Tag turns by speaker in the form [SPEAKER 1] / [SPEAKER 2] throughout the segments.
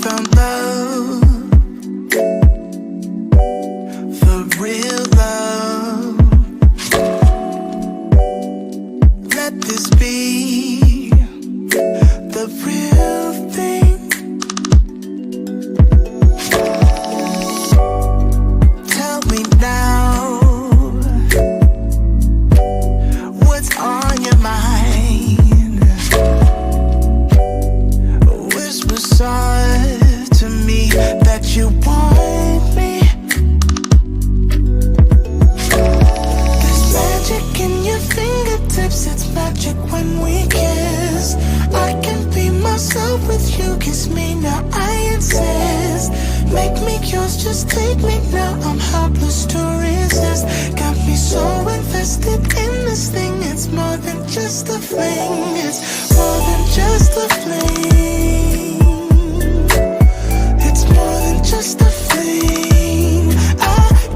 [SPEAKER 1] found love, for real love. Let this be the real thing. Tell me now, what's on your mind? Whisper soft to me that you want me. There's magic in your fingertips, it's magic when we kiss. I can be myself with you, kiss me now, I insist. Make me yours, just take me now, I'm helpless to resist. Got me so invested in this thing, it's more than just a fling. It's more than just a fling. It's more than just a fling. I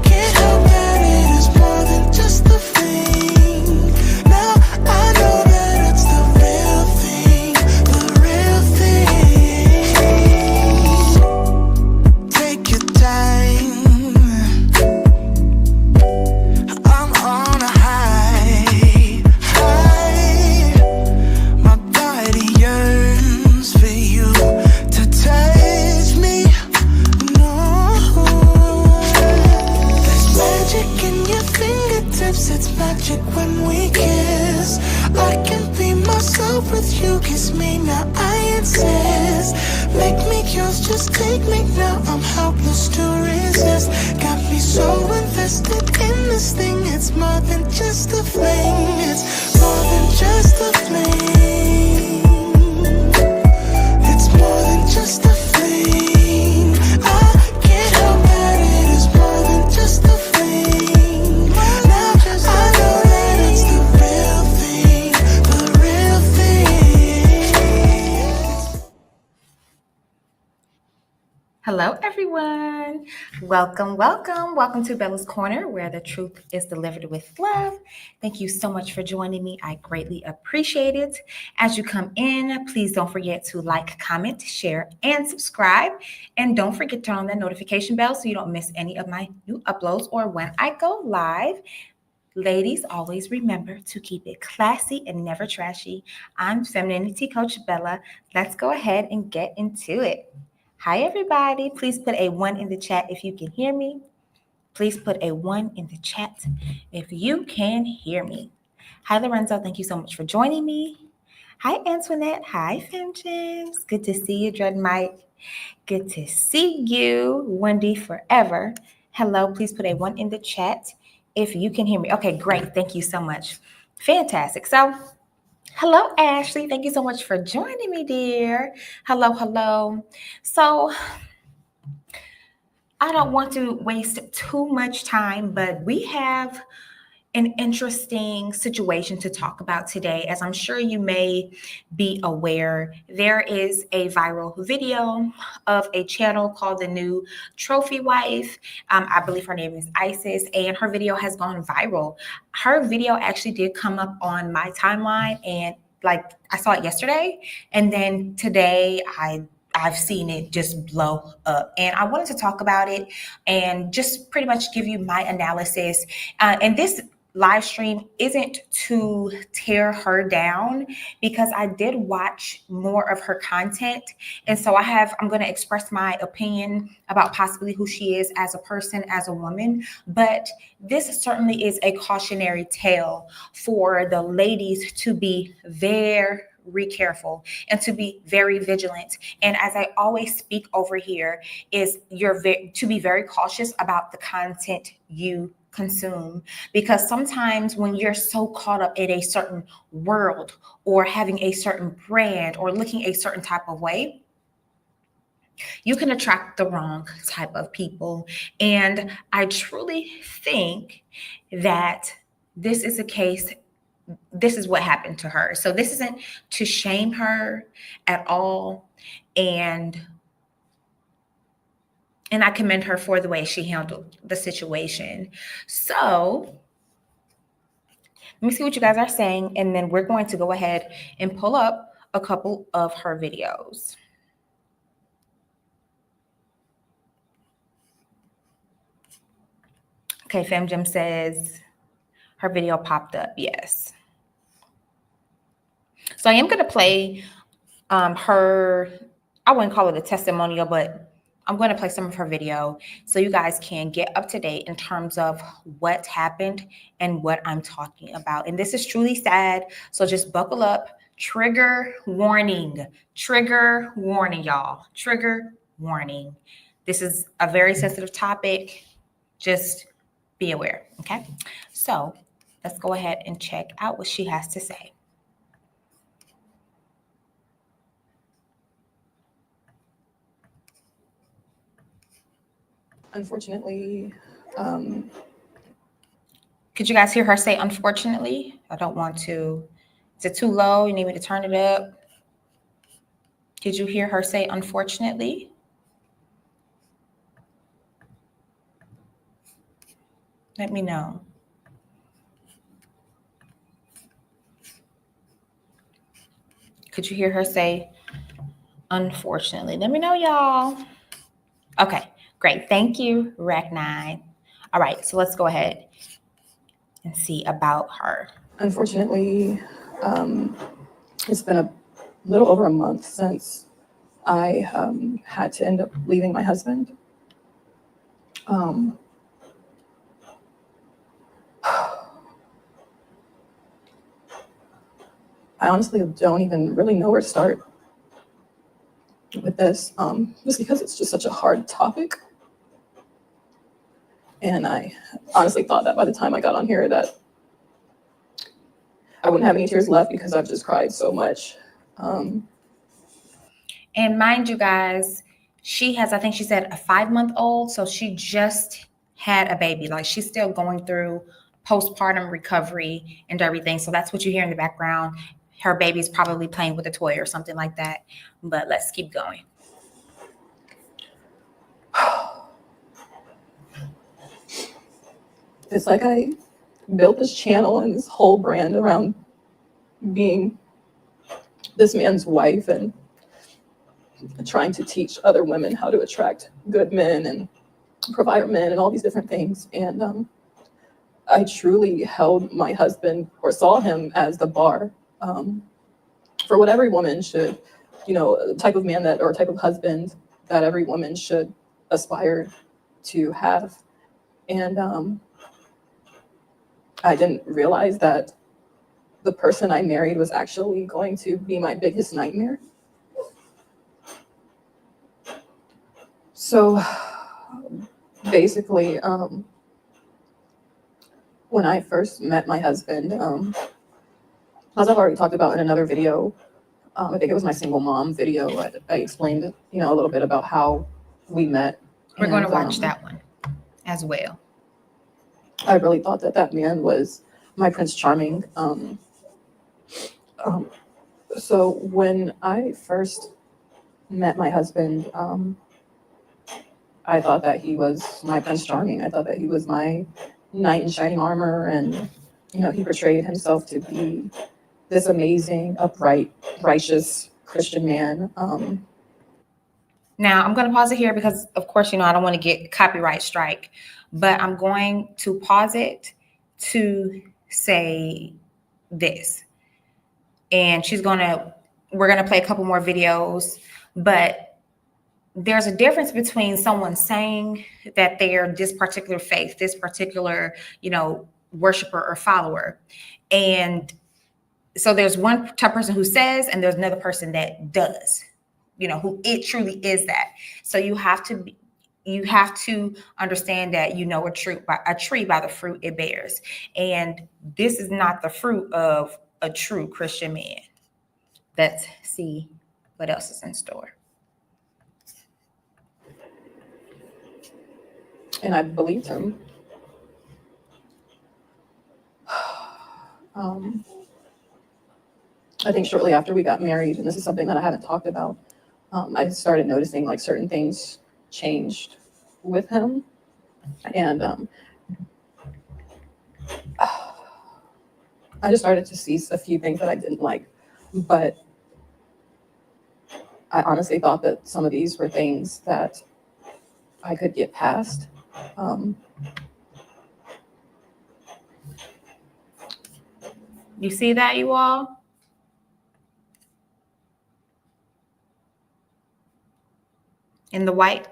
[SPEAKER 1] can't help that it is more than just a fling. Now I know that it's the real thing, the real thing. Take your time, I'm on a high, high. My body yearns for you to touch me. No, there's magic in your fingertips, it's magic when we kiss. I can be myself with you, kiss me now, I insist. Make me yours, just take me now, I'm helpless to resist. Got me so invested in this thing, it's more than just a fling. It's more than just a fling. It's more than just a fling. I can't help that it is more than just a fling. Now I know that it's the real thing, the real thing.
[SPEAKER 2] Hello, everyone. Welcome to Bella's Corner, where the truth is delivered with love. Thank you so much for joining me. I greatly appreciate it. As you come in, please don't forget to like, comment, share, and subscribe. And don't forget to turn on that notification bell so you don't miss any of my new uploads or when I go live. Ladies, always remember to keep it classy and never trashy. I'm Femininity Coach Bella. Let's go ahead and get into it. Hi, everybody. Please put a 1 in the chat if you can hear me. Please put a 1 in the chat if you can hear me. Hi, Lorenzo. Thank you so much for joining me. Hi, Antoinette. Hi, Femgens. Good to see you, Dread Mike. Good to see you, Wendy Forever. Hello. Please put a 1 in the chat if you can hear me. Okay, great. Thank you so much. Fantastic. So, hello, Ashley. Thank you so much for joining me, dear. Hello. So, I don't want to waste too much time, but we have an interesting situation to talk about today. As I'm sure you may be aware, there is a viral video of a channel called The New Trophy Wife. I believe her name is Isis, and her video has gone viral. Her video actually did come up on my timeline, and like I saw it yesterday, and then today I've seen it just blow up, and I wanted to talk about it and just pretty much give you my analysis. And this live stream isn't to tear her down, because I did watch more of her content, and so I'm going to express my opinion about possibly who she is as a person, as a woman. But this certainly is a cautionary tale for the ladies to be very careful and to be very vigilant. And as I always speak over here, is to be very cautious about the content you consume, because sometimes when you're so caught up in a certain world or having a certain brand or looking a certain type of way, you can attract the wrong type of people. And I truly think that this is a case. This is what happened to her. So this isn't to shame her at all. And I commend her for the way she handled the situation. So let me see what you guys are saying, and then we're going to go ahead and pull up a couple of her videos. Okay, FemGem says her video popped up. Yes. So I am going to play her, I wouldn't call it a testimonial, but I'm going to play some of her video so you guys can get up to date in terms of what happened and what I'm talking about. And this is truly sad. So just buckle up. Trigger warning, y'all. Trigger warning. This is a very sensitive topic. Just be aware. Okay. So let's go ahead and check out what she has to say.
[SPEAKER 3] Unfortunately,
[SPEAKER 2] could you guys hear her say unfortunately? I don't want to. Is it too low? You need me to turn it up? Did you hear her say unfortunately? Let me know. Could you hear her say unfortunately? Let me know, y'all. Okay, great. Thank you, Rack9. All right, so let's go ahead and see about her.
[SPEAKER 3] unfortunately, it's been a little over a month since I had to end up leaving my husband. I honestly don't even really know where to start with this, just because it's just such a hard topic. And I honestly thought that by the time I got on here that I wouldn't have any tears left because I've just cried so much.
[SPEAKER 2] And mind you guys, she has, I think she said, a 5-month-old. So she just had a baby. Like she's still going through postpartum recovery and everything. So that's what you hear in the background. Her baby's probably playing with a toy or something like that. But let's keep going.
[SPEAKER 3] It's like I built this channel and this whole brand around being this man's wife and trying to teach other women how to attract good men and provider men and all these different things. And I truly held my husband, or saw him, as the bar for what every woman should, type of man that, or type of husband that every woman should aspire to have. And I didn't realize that the person I married was actually going to be my biggest nightmare. So basically, when I first met my husband, as I've already talked about in another video, I think it was my single mom video, I explained, a little bit about how we met.
[SPEAKER 2] We're going to watch that one as well.
[SPEAKER 3] I really thought that man was my Prince Charming. So when I first met my husband, I thought that he was my Prince Charming. I thought that he was my knight in shining armor, and he portrayed himself to be this amazing, upright, righteous Christian man.
[SPEAKER 2] Now I'm going to pause it here because, of course, I don't want to get copyright strike, but I'm going to pause it to say this. And we're going to play a couple more videos, but there's a difference between someone saying that they're this particular faith, this particular, worshiper or follower. And so there's one type of person who says, and there's another person that does, who it truly is that. So you have to understand that a tree by the fruit it bears. And this is not the fruit of a true Christian man. Let's see what else is in store.
[SPEAKER 3] And I believed him. I think shortly after we got married, and this is something that I haven't talked about, I started noticing like certain things changed with him. And I just started to see a few things that I didn't like. But I honestly thought that some of these were things that I could get past.
[SPEAKER 2] You see that, you all? In the white.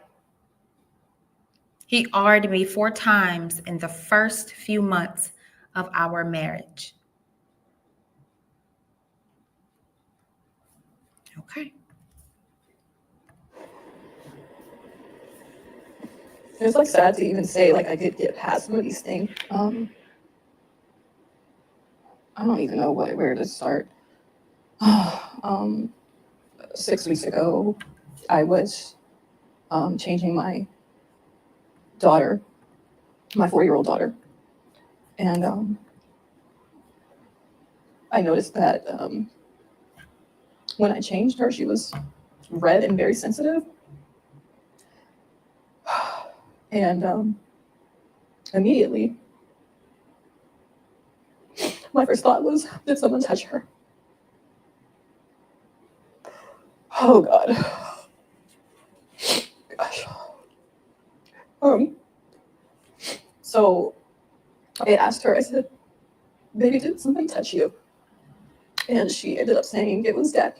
[SPEAKER 2] He honored me 4 times in the first few months of our marriage. Okay.
[SPEAKER 3] It's like sad to even say like I did get past some of these things. I don't even know where to start. 6 weeks ago, I was changing my daughter, my 4-year-old daughter, and I noticed that when I changed her, she was red and very sensitive, and immediately my first thought was, did someone touch her? Oh God. Gosh. So I asked her, I said, baby, did somebody touch you? And she ended up saying it was Dad.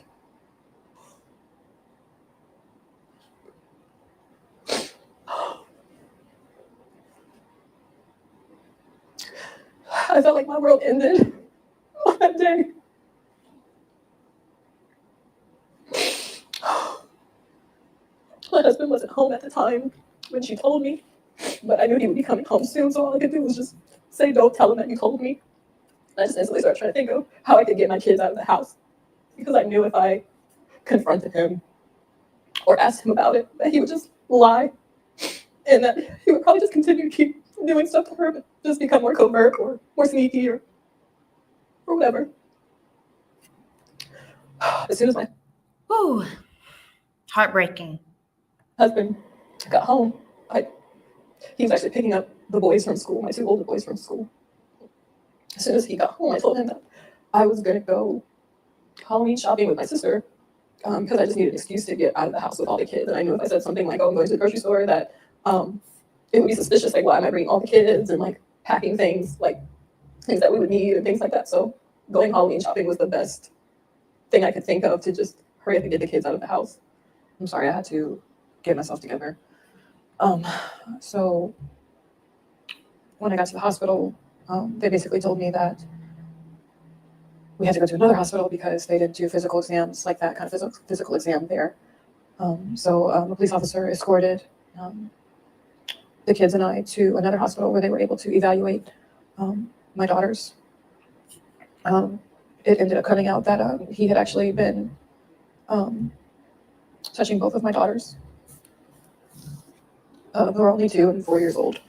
[SPEAKER 3] I felt like my world ended on that day. My husband wasn't home at the time when she told me, but I knew he would be coming home soon, so all I could do was just say, don't tell him that you told me. And I just instantly started trying to think of how I could get my kids out of the house, because I knew if I confronted him or asked him about it, that he would just lie, and that he would probably just continue to keep doing stuff to her, but just become more covert or more sneaky or whatever. As soon as my
[SPEAKER 2] Ooh, heartbreaking.
[SPEAKER 3] husband got home, he was actually picking up the boys from school, my 2 older boys from school. As soon as he got home, I told him that I was going to go Halloween shopping with my sister, because I just needed an excuse to get out of the house with all the kids. And I knew if I said something like, oh, I'm going to the grocery store, that it would be suspicious. Like, why am I bringing all the kids and like packing things, like things that we would need and things like that. So going Halloween shopping was the best thing I could think of to just hurry up and get the kids out of the house. I'm sorry, I had to get myself together. So when I got to the hospital, they basically told me that we had to go to another hospital because they didn't do physical exams like that kind of physical exam there. So a police officer escorted the kids and I to another hospital where they were able to evaluate my daughters. It ended up coming out that he had actually been touching both of my daughters, who are only 2 and 4 years old.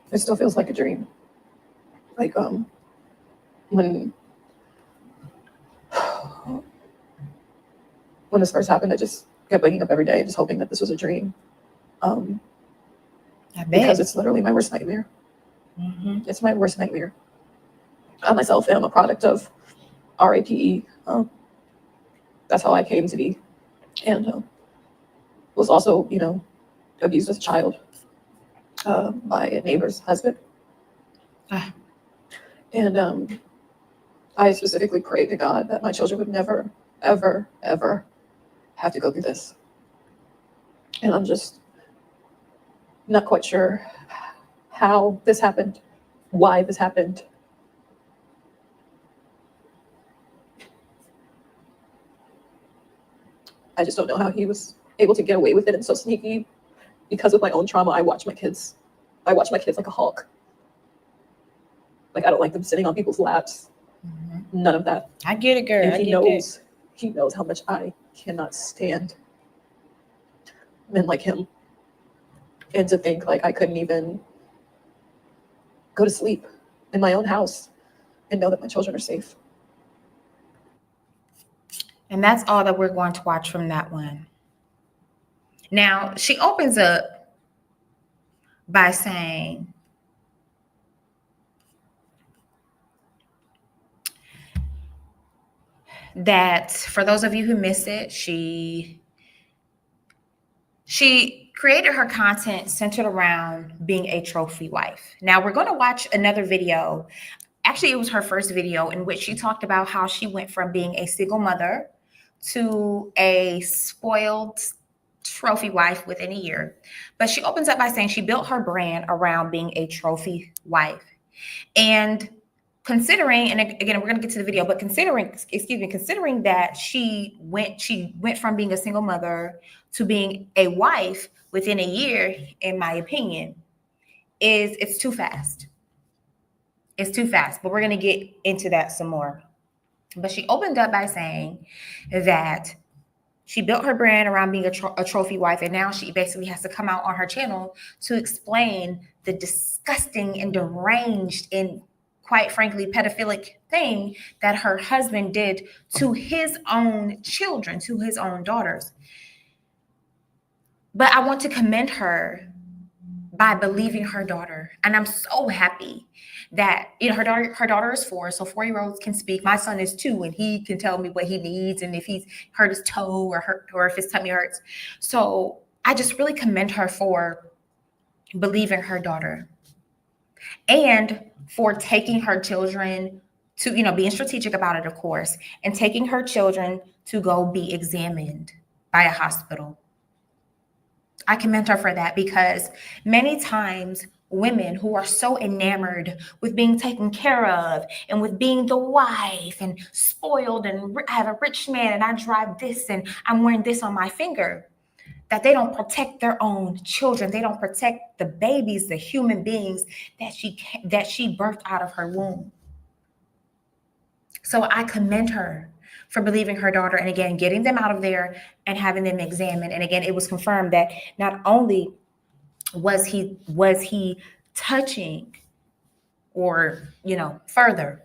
[SPEAKER 3] It still feels like a dream. Like when this first happened, I just kept waking up every day and just hoping that this was a dream. Because it's literally my worst nightmare. It's my worst nightmare. I myself am a product of RAPE. That's how I came to be, and was also, abused as a child by a neighbor's husband. And I specifically prayed to God that my children would never, ever, ever have to go through this. And I'm just not quite sure how this happened, why this happened. I just don't know how he was able to get away with it and so sneaky. Because of my own trauma, I watch my kids like a hawk. Like, I don't like them sitting on people's laps. None of that.
[SPEAKER 2] I get it, girl.
[SPEAKER 3] And he knows how much I cannot stand men like him. And to think like I couldn't even go to sleep in my own house and know that my children are safe.
[SPEAKER 2] And that's all that we're going to watch from that one. Now, she opens up by saying, that for those of you who missed it, she created her content centered around being a trophy wife. Now we're going to watch another video. Actually, it was her first video in which she talked about how she went from being a single mother to a spoiled trophy wife within a year. But she opens up by saying she built her brand around being a trophy wife. And considering, and again, we're going to get to the video, but considering that she went from being a single mother to being a wife within a year, in my opinion, it's too fast. It's too fast, but we're going to get into that some more. But she opened up by saying that she built her brand around being a trophy wife, and now she basically has to come out on her channel to explain the disgusting and deranged and, quite frankly, pedophilic thing that her husband did to his own children, to his own daughters. But I want to commend her by believing her daughter. And I'm so happy that, you know, her daughter is 4, so 4-year-olds can speak. My son is 2, and he can tell me what he needs and if he's hurt his toe or if his tummy hurts. So I just really commend her for believing her daughter and for taking her children to, you know, being strategic about it, of course, and taking her children to go be examined by a hospital. I commend her for that, because many times women who are so enamored with being taken care of and with being the wife and spoiled and I have a rich man and I drive this and I'm wearing this on my finger, that they don't protect their own children. They don't protect the babies, the human beings that she birthed out of her womb. So I commend her for believing her daughter, and again, getting them out of there and having them examined. And again, it was confirmed that not only was he touching or, you know, further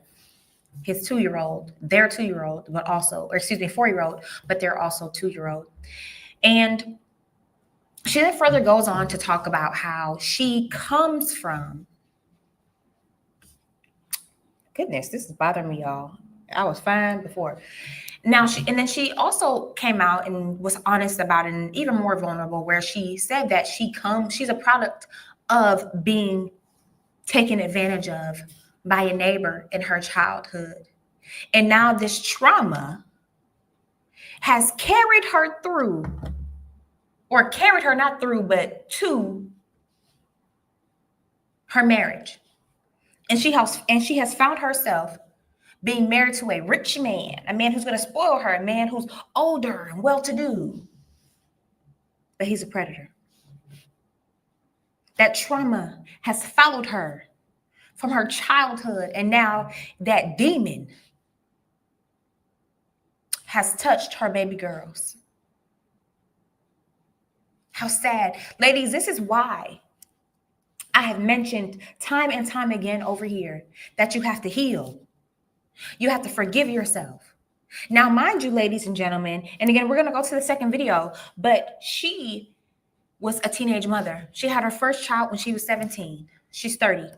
[SPEAKER 2] his 2-year-old, their 2-year-old, but also, or excuse me, 4-year-old, but they're also 2-year-old. And she then further goes on to talk about how she comes from, goodness, this is bothering me, y'all. I was fine before. Now, she also came out and was honest about it, and even more vulnerable, where she said that she's a product of being taken advantage of by a neighbor in her childhood. And now this trauma has carried her through, or carried her not through, but to her marriage. And she has found herself being married to a rich man, a man who's going to spoil her, a man who's older and well-to-do, but he's a predator. That trauma has followed her from her childhood, and now that demon has touched her baby girls. How sad. Ladies, this is why I have mentioned time and time again over here that you have to heal. You have to forgive yourself. Now, mind you, ladies and gentlemen, and again, we're going to go to the second video, but she was a teenage mother. She had her first child when she was 17. She's 30.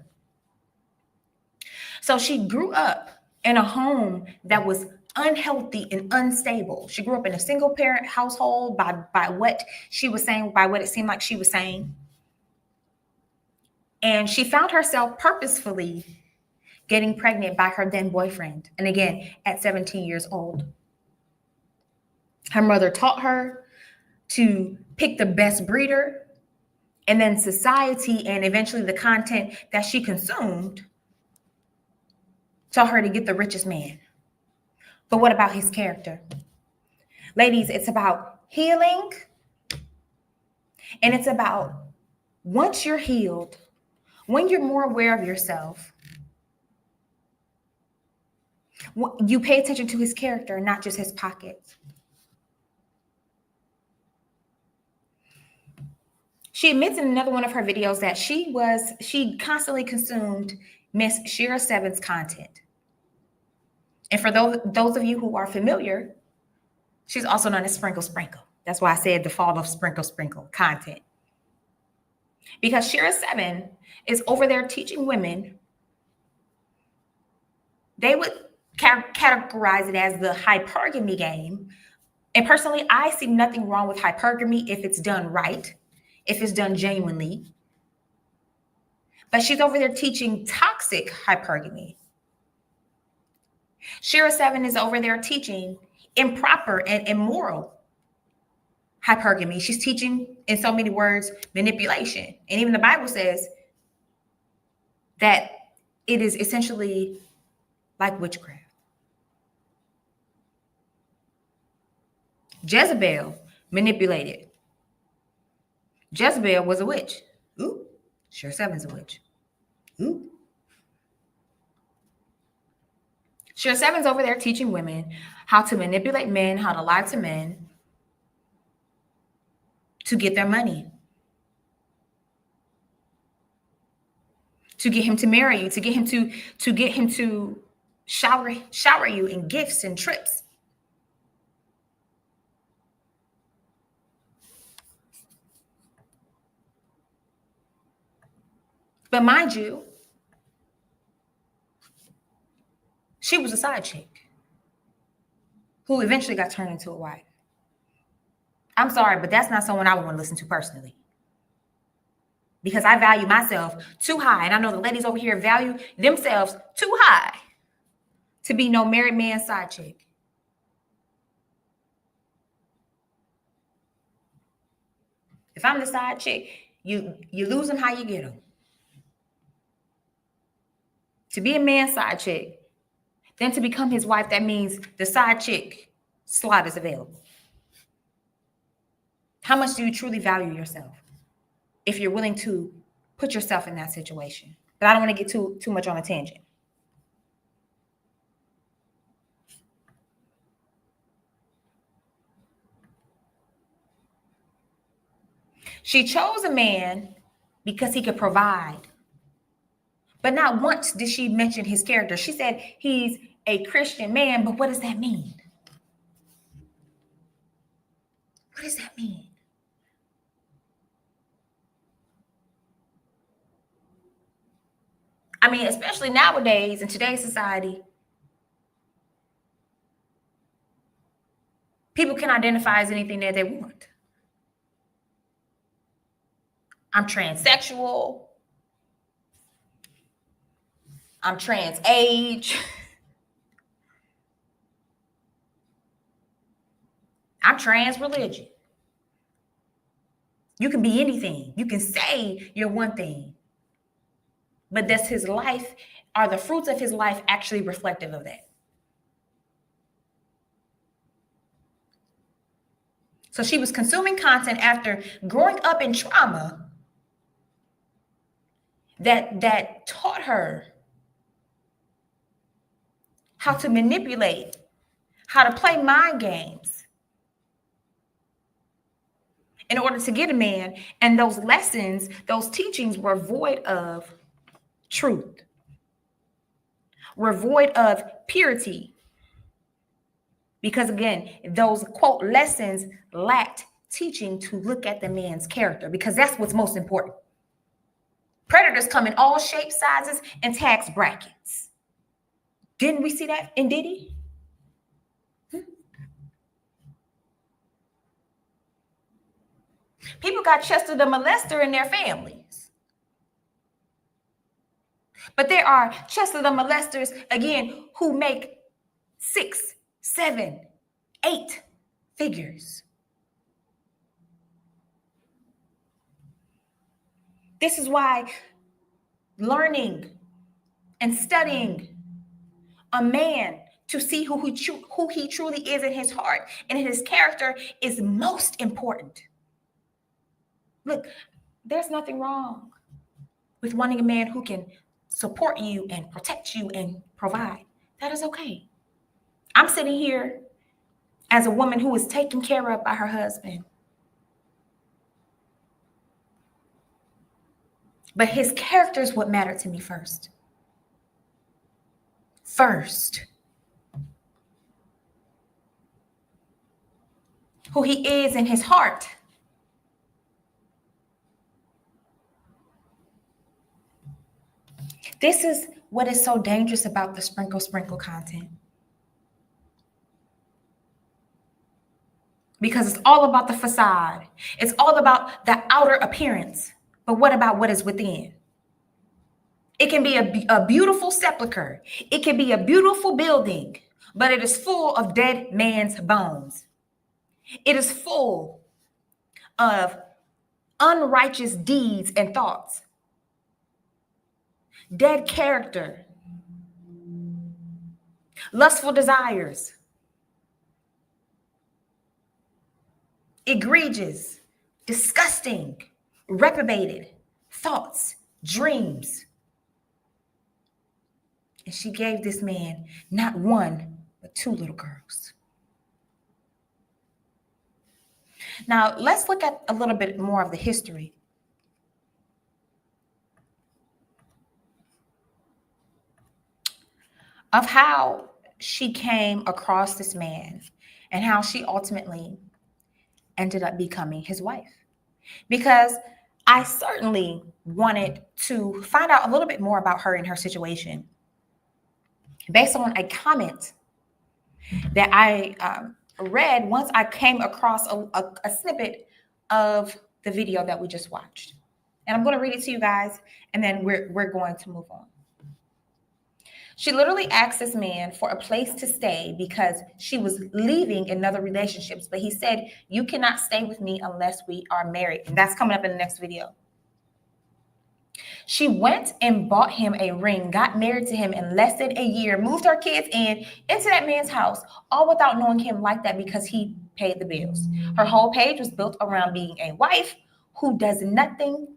[SPEAKER 2] So she grew up in a home that was unhealthy and unstable. She grew up in a single parent household by what she was saying, by what it seemed like she was saying. And she found herself purposefully getting pregnant by her then boyfriend. And again, at 17 years old. Her mother taught her to pick the best breeder, and then society and eventually the content that she consumed taught her to get the richest man. But what about his character? Ladies, it's about healing, and it's about, once you're healed, when you're more aware of yourself, you pay attention to his character, not just his pockets. She admits in another one of her videos that she constantly consumed Miss Shira 7's content. And for those of you who are familiar, she's also known as Sprinkle Sprinkle. That's why I said the fall of Sprinkle Sprinkle content. Because Shira 7 is over there teaching women. They would categorize it as the hypergamy game. And personally, I see nothing wrong with hypergamy if it's done right, if it's done genuinely. But she's over there teaching toxic hypergamy. Shira 7 is over there teaching improper and immoral hypergamy. She's teaching, in so many words, manipulation. And even the Bible says that it is essentially like witchcraft. Jezebel manipulated. Jezebel was a witch. Ooh, Shira 7's a witch. Ooh. Shira 7's over there teaching women how to manipulate men, how to lie to men to get their money, to get him to marry you, to get him to shower you in gifts and trips. But mind you, she was a side chick who eventually got turned into a wife. I'm sorry, but that's not someone I would want to listen to personally. Because I value myself too high. And I know the ladies over here value themselves too high to be no married man's side chick. If I'm the side chick, you lose them how you get them. To be a man's side chick, then to become his wife, that means the side chick slot is available. How much do you truly value yourself if you're willing to put yourself in that situation? But I don't want to get too much on a tangent. She chose a man because he could provide. But not once did she mention his character. She said he's a Christian man, but what does that mean? What does that mean? I mean, especially nowadays in today's society, people can identify as anything that they want. I'm transsexual. I'm trans age. I'm trans religion. You can be anything. You can say you're one thing. But does his life, are the fruits of his life actually reflective of that? So she was consuming content after growing up in trauma that taught her how to manipulate, how to play mind games in order to get a man. And those lessons, those teachings were void of truth, were void of purity. Because again, those quote lessons lacked teaching to look at the man's character, because that's what's most important. Predators come in all shapes, sizes, and tax brackets. Didn't we see that in Diddy? People got Chester the molester in their families. But there are Chester the molesters, again, who make 6, 7, 8 figures. This is why learning and studying a man to see who he truly is in his heart and in his character is most important. Look, there's nothing wrong with wanting a man who can support you and protect you and provide. That is okay. I'm sitting here as a woman who is taken care of by her husband. But his character is what mattered to me first. First. Who he is in his heart. This is what is so dangerous about the sprinkle content. because it's all about the facade. It's all about the outer appearance. But what about what is within? It can be a beautiful sepulcher. It can be a beautiful building, but it is full of dead man's bones. It is full of unrighteous deeds and thoughts, dead character, lustful desires, egregious, disgusting, reprobated thoughts, dreams. And she gave this man not one, but two little girls. Now, let's look at a little bit more of the history. Of how she came across this man and how she ultimately ended up becoming his wife. Because I certainly wanted to find out a little bit more about her and her situation based on a comment that I read once I came across a snippet of the video that we just watched. And I'm going to read it to you guys, and then we're going to move on. She literally asked this man for a place to stay because she was leaving in other relationships. But he said, you cannot stay with me unless we are married. And that's coming up in the next video. She went and bought him a ring, got married to him in less than a year, moved her kids into that man's house, all without knowing him like that because he paid the bills. Her whole page was built around being a wife who does nothing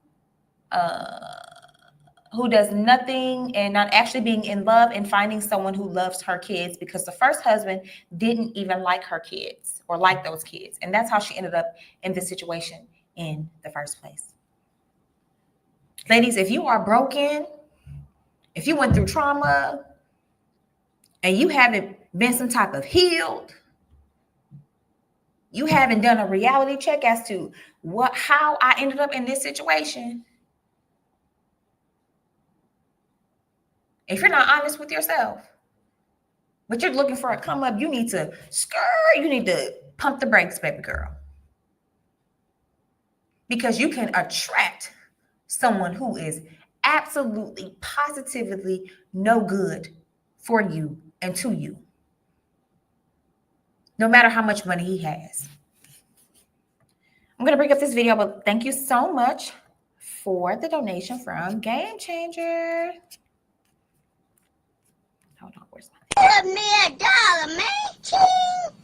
[SPEAKER 2] and not actually being in love and finding someone who loves her kids because the first husband didn't even like her kids or like those kids. And that's how she ended up in this situation in the first place. Ladies, if you are broken, if you went through trauma and you haven't been some type of healed, you haven't done a reality check as to how I ended up in this situation. If you're not honest with yourself, but you're looking for a come up, you need to pump the brakes, baby girl. Because you can attract someone who is absolutely, positively no good for you and to you, no matter how much money he has. I'm going to break up this video, but thank you so much for the donation from Game Changer. Hold on, where's my...
[SPEAKER 4] Give me $1, man. King,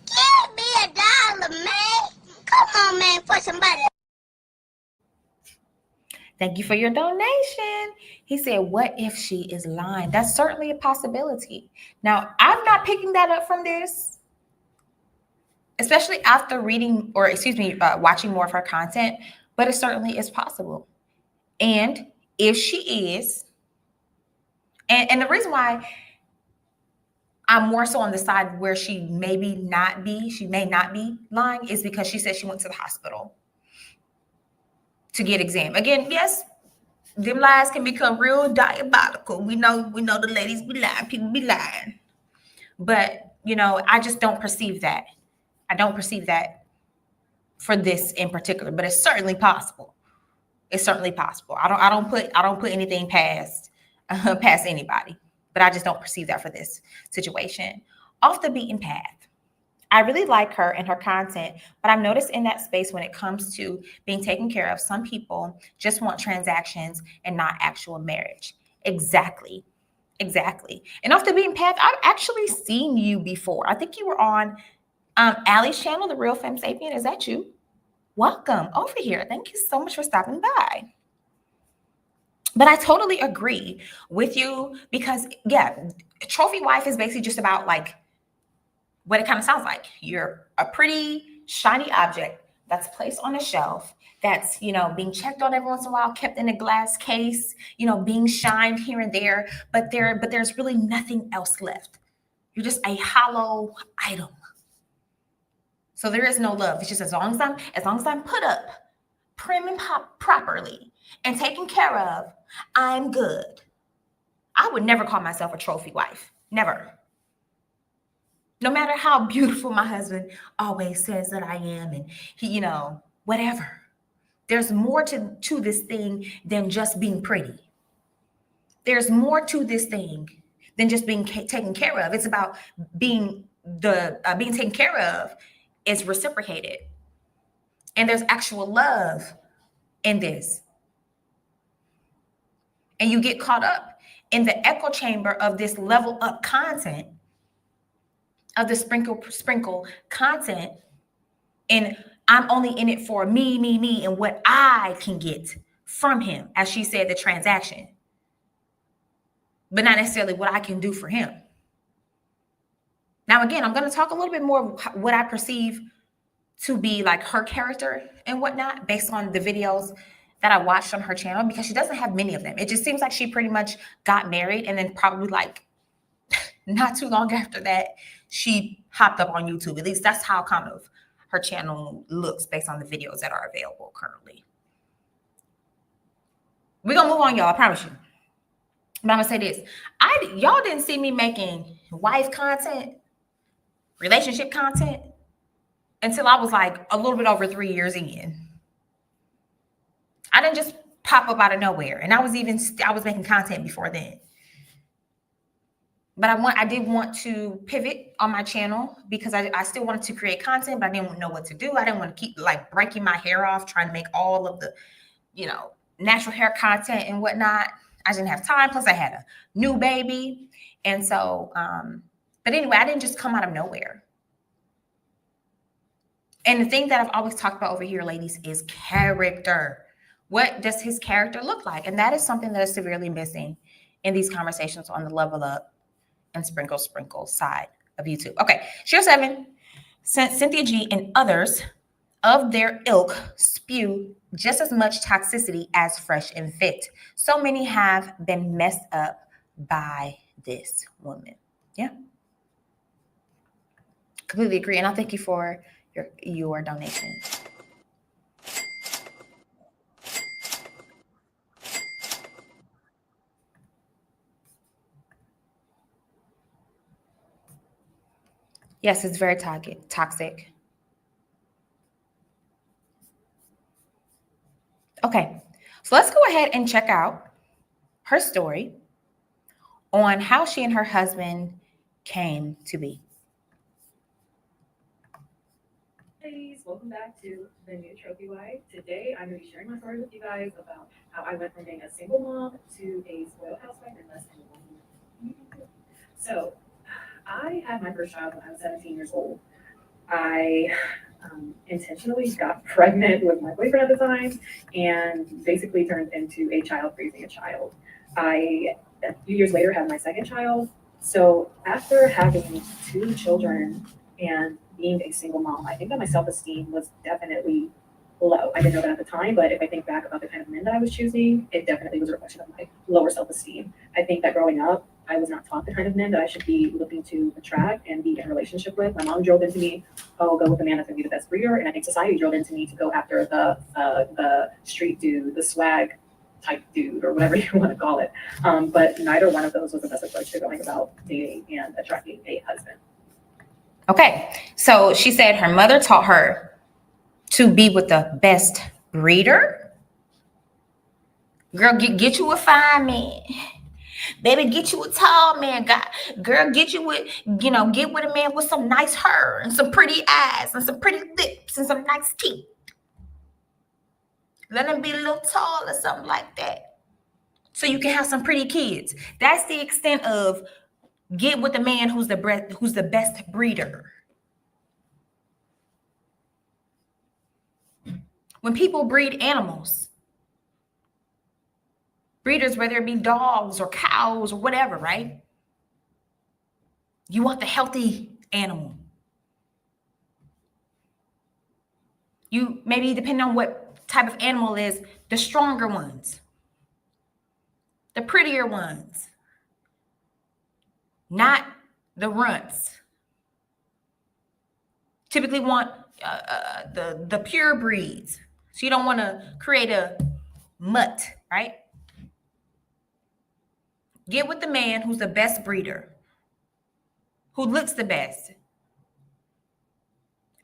[SPEAKER 4] give me $1, man. Come on, man, for somebody.
[SPEAKER 2] Thank you for your donation. He said, what if she is lying? That's certainly a possibility. Now, I'm not picking that up from this, especially after watching more of her content, but it certainly is possible. And if she is, and the reason why I'm more so on the side where she may not be lying is because she said she went to the hospital to get examined. Again, yes, them lies can become real diabolical. We know the ladies be lying, people be lying. But, I just don't perceive that. I don't perceive that for this in particular, but it's certainly possible. It's certainly possible. I don't put anything past anybody, but I just don't perceive that for this situation. Off the beaten path. I really like her and her content, but I've noticed in that space when it comes to being taken care of, some people just want transactions and not actual marriage. Exactly. And off the beaten path, I've actually seen you before. I think you were on Allie's channel, The Real Femme Sapien. Is that you? Welcome over here. Thank you so much for stopping by. But I totally agree with you because, trophy wife is basically just about like what it kind of sounds like. You're a pretty shiny object that's placed on a shelf that's, being checked on every once in a while, kept in a glass case, being shined here and there, but there's really nothing else left. You're just a hollow item. So there is no love. It's just as long as I'm put up, prim and properly and taken care of, I'm good. I would never call myself a trophy wife. Never. No matter how beautiful my husband always says that I am, and he, whatever. There's more to this thing than just being pretty. There's more to this thing than just being taken care of. It's about being being taken care of is reciprocated. And there's actual love in this. And you get caught up in the echo chamber of this level up content, of the sprinkle content, and I'm only in it for me, and what I can get from him, as she said, the transaction, but not necessarily what I can do for him. Now, again, I'm going to talk a little bit more of what I perceive to be like her character and whatnot based on the videos that I watched on her channel, because she doesn't have many of them. It just seems like she pretty much got married, and then probably like not too long after that, she hopped up on YouTube. At least that's how kind of her channel looks based on the videos that are available currently. We're going to move on, y'all. I promise you. But I'm going to say this. Y'all didn't see me making wife content, relationship content, until I was like a little bit over 3 years in. I didn't just pop up out of nowhere. And I was making content before then. But I did want to pivot on my channel because I still wanted to create content, but I didn't know what to do. I didn't want to keep like breaking my hair off, trying to make all of the, natural hair content and whatnot. I didn't have time. Plus I had a new baby. And so, but anyway, I didn't just come out of nowhere. And the thing that I've always talked about over here, ladies, is character. What does his character look like? And that is something that is severely missing in these conversations on the level up and sprinkle side of YouTube. Okay, share 7. Cynthia G and others of their ilk spew just as much toxicity as Fresh and Fit. So many have been messed up by this woman. Yeah. Completely agree. And I'll thank you for your donation. Yes, it's very toxic. Okay, so let's go ahead and check out her story on how she and her husband came to be.
[SPEAKER 5] Ladies, welcome back to the new Trophy Wife. Today, I'm going to be sharing my story with you guys about how I went from being a single mom to a spoiled housewife in less than 1 year. So, I had my first child when I was 17 years old. I intentionally got pregnant with my boyfriend at the time and basically turned into a child raising a child. A few years later, had my second child. So after having 2 children and being a single mom, I think that my self-esteem was definitely low. I didn't know that at the time, but if I think back about the kind of men that I was choosing, it definitely was a reflection of my lower self-esteem. I think that growing up, I was not taught the kind of men that I should be looking to attract and be in a relationship with. My mom drilled into me, oh, go with the man that's gonna be the best breeder. And I think society drilled into me to go after the street dude, the swag type dude, or whatever you want to call it. But neither one of those was the best approach to going about dating and attracting a husband.
[SPEAKER 2] Okay, so she said her mother taught her to be with the best breeder. Girl, get you a fine man. Baby, get you a tall man. Girl, get with a man with some nice hair and some pretty eyes and some pretty lips and some nice teeth. Let him be a little tall or something like that, so you can have some pretty kids. That's the extent of get with the man who's the best breeder. When people breed animals, breeders, whether it be dogs or cows or whatever, right? You want the healthy animal. You maybe, depending on what type of animal it is, the stronger ones, the prettier ones, not the runts. Typically want the pure breeds. So you don't want to create a mutt, right? Get with the man who's the best breeder, who looks the best,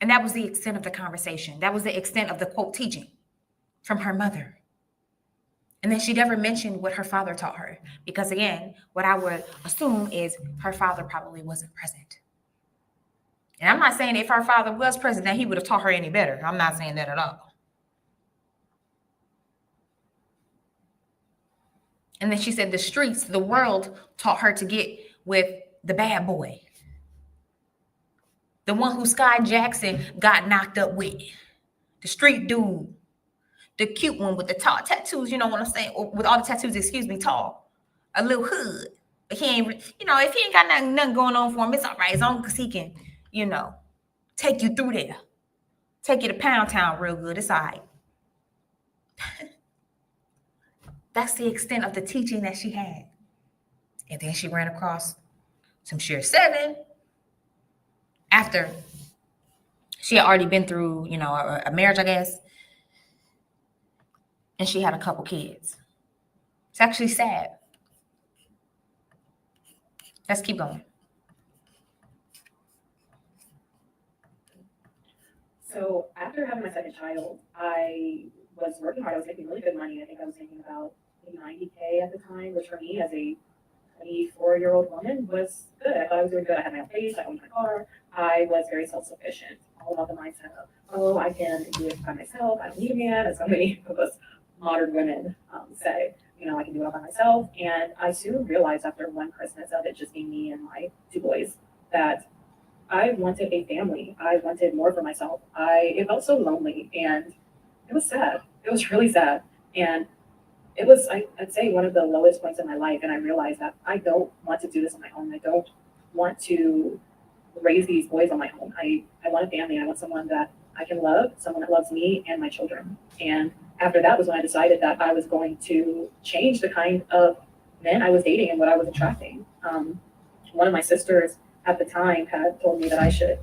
[SPEAKER 2] And that was the extent of the conversation. That was the extent of the quote teaching from her mother. And then she never mentioned what her father taught her. Because again, what I would assume is her father probably wasn't present. And I'm not saying if her father was present that he would have taught her any better. I'm not saying that at all. And then she said the streets, the world taught her to get with the bad boy. The one who Sky Jackson got knocked up with. The street dude. The cute one with the tall tattoos, you know what I'm saying? Or with all the tattoos, excuse me, tall. A little hood. But he ain't, if he ain't got nothing going on for him, it's all right. As long as he can, take you through there. Take you to Pound Town real good. It's all right. That's the extent of the teaching that she had. And then she ran across some sheer 7 after she had already been through, a marriage, I guess. And she had a couple kids. It's actually sad. Let's keep going.
[SPEAKER 5] So after having my second child, I was working hard. I was making really good money. I think I was making about $90K at the time, which for me as a 24-year-old woman was good. I thought I was doing good. I had my own place. I owned my car. I was very self-sufficient. All about the mindset of, I can do it by myself. I don't need a man, as so many of us modern women say. I can do it all by myself. And I soon realized after one Christmas of it just being me and my 2 boys that I wanted a family. I wanted more for myself. It felt so lonely, and it was sad. It was really sad. And it was, I'd say, one of the lowest points in my life. And I realized that I don't want to do this on my own. I don't want to raise these boys on my own. I want a family. I want someone that I can love, someone that loves me and my children. And after that was when I decided that I was going to change the kind of men I was dating and what I was attracting. One of my sisters at the time had told me that I should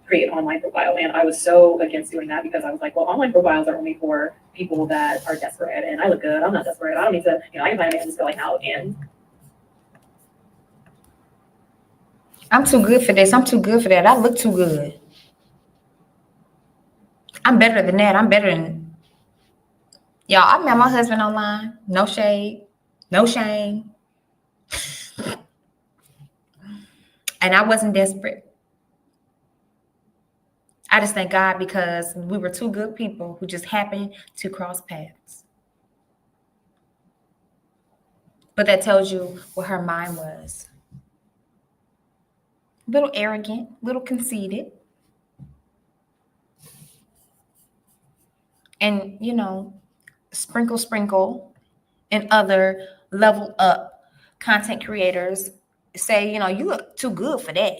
[SPEAKER 5] create an online profile. And I was so against doing that because I was like, well, online profiles are only for people that are desperate. And I look good. I'm not desperate. I don't need to, I can find a man who's going out. And
[SPEAKER 2] I'm too good for this. I'm too good for that. I look too good. I'm better than that. I'm better than... Y'all, I met my husband online. No shade. No shame. And I wasn't desperate. I just thank God because we were 2 good people who just happened to cross paths. But that tells you what her mind was. A little arrogant, a little conceited. And, sprinkle, and other level up content creators say, you look too good for that.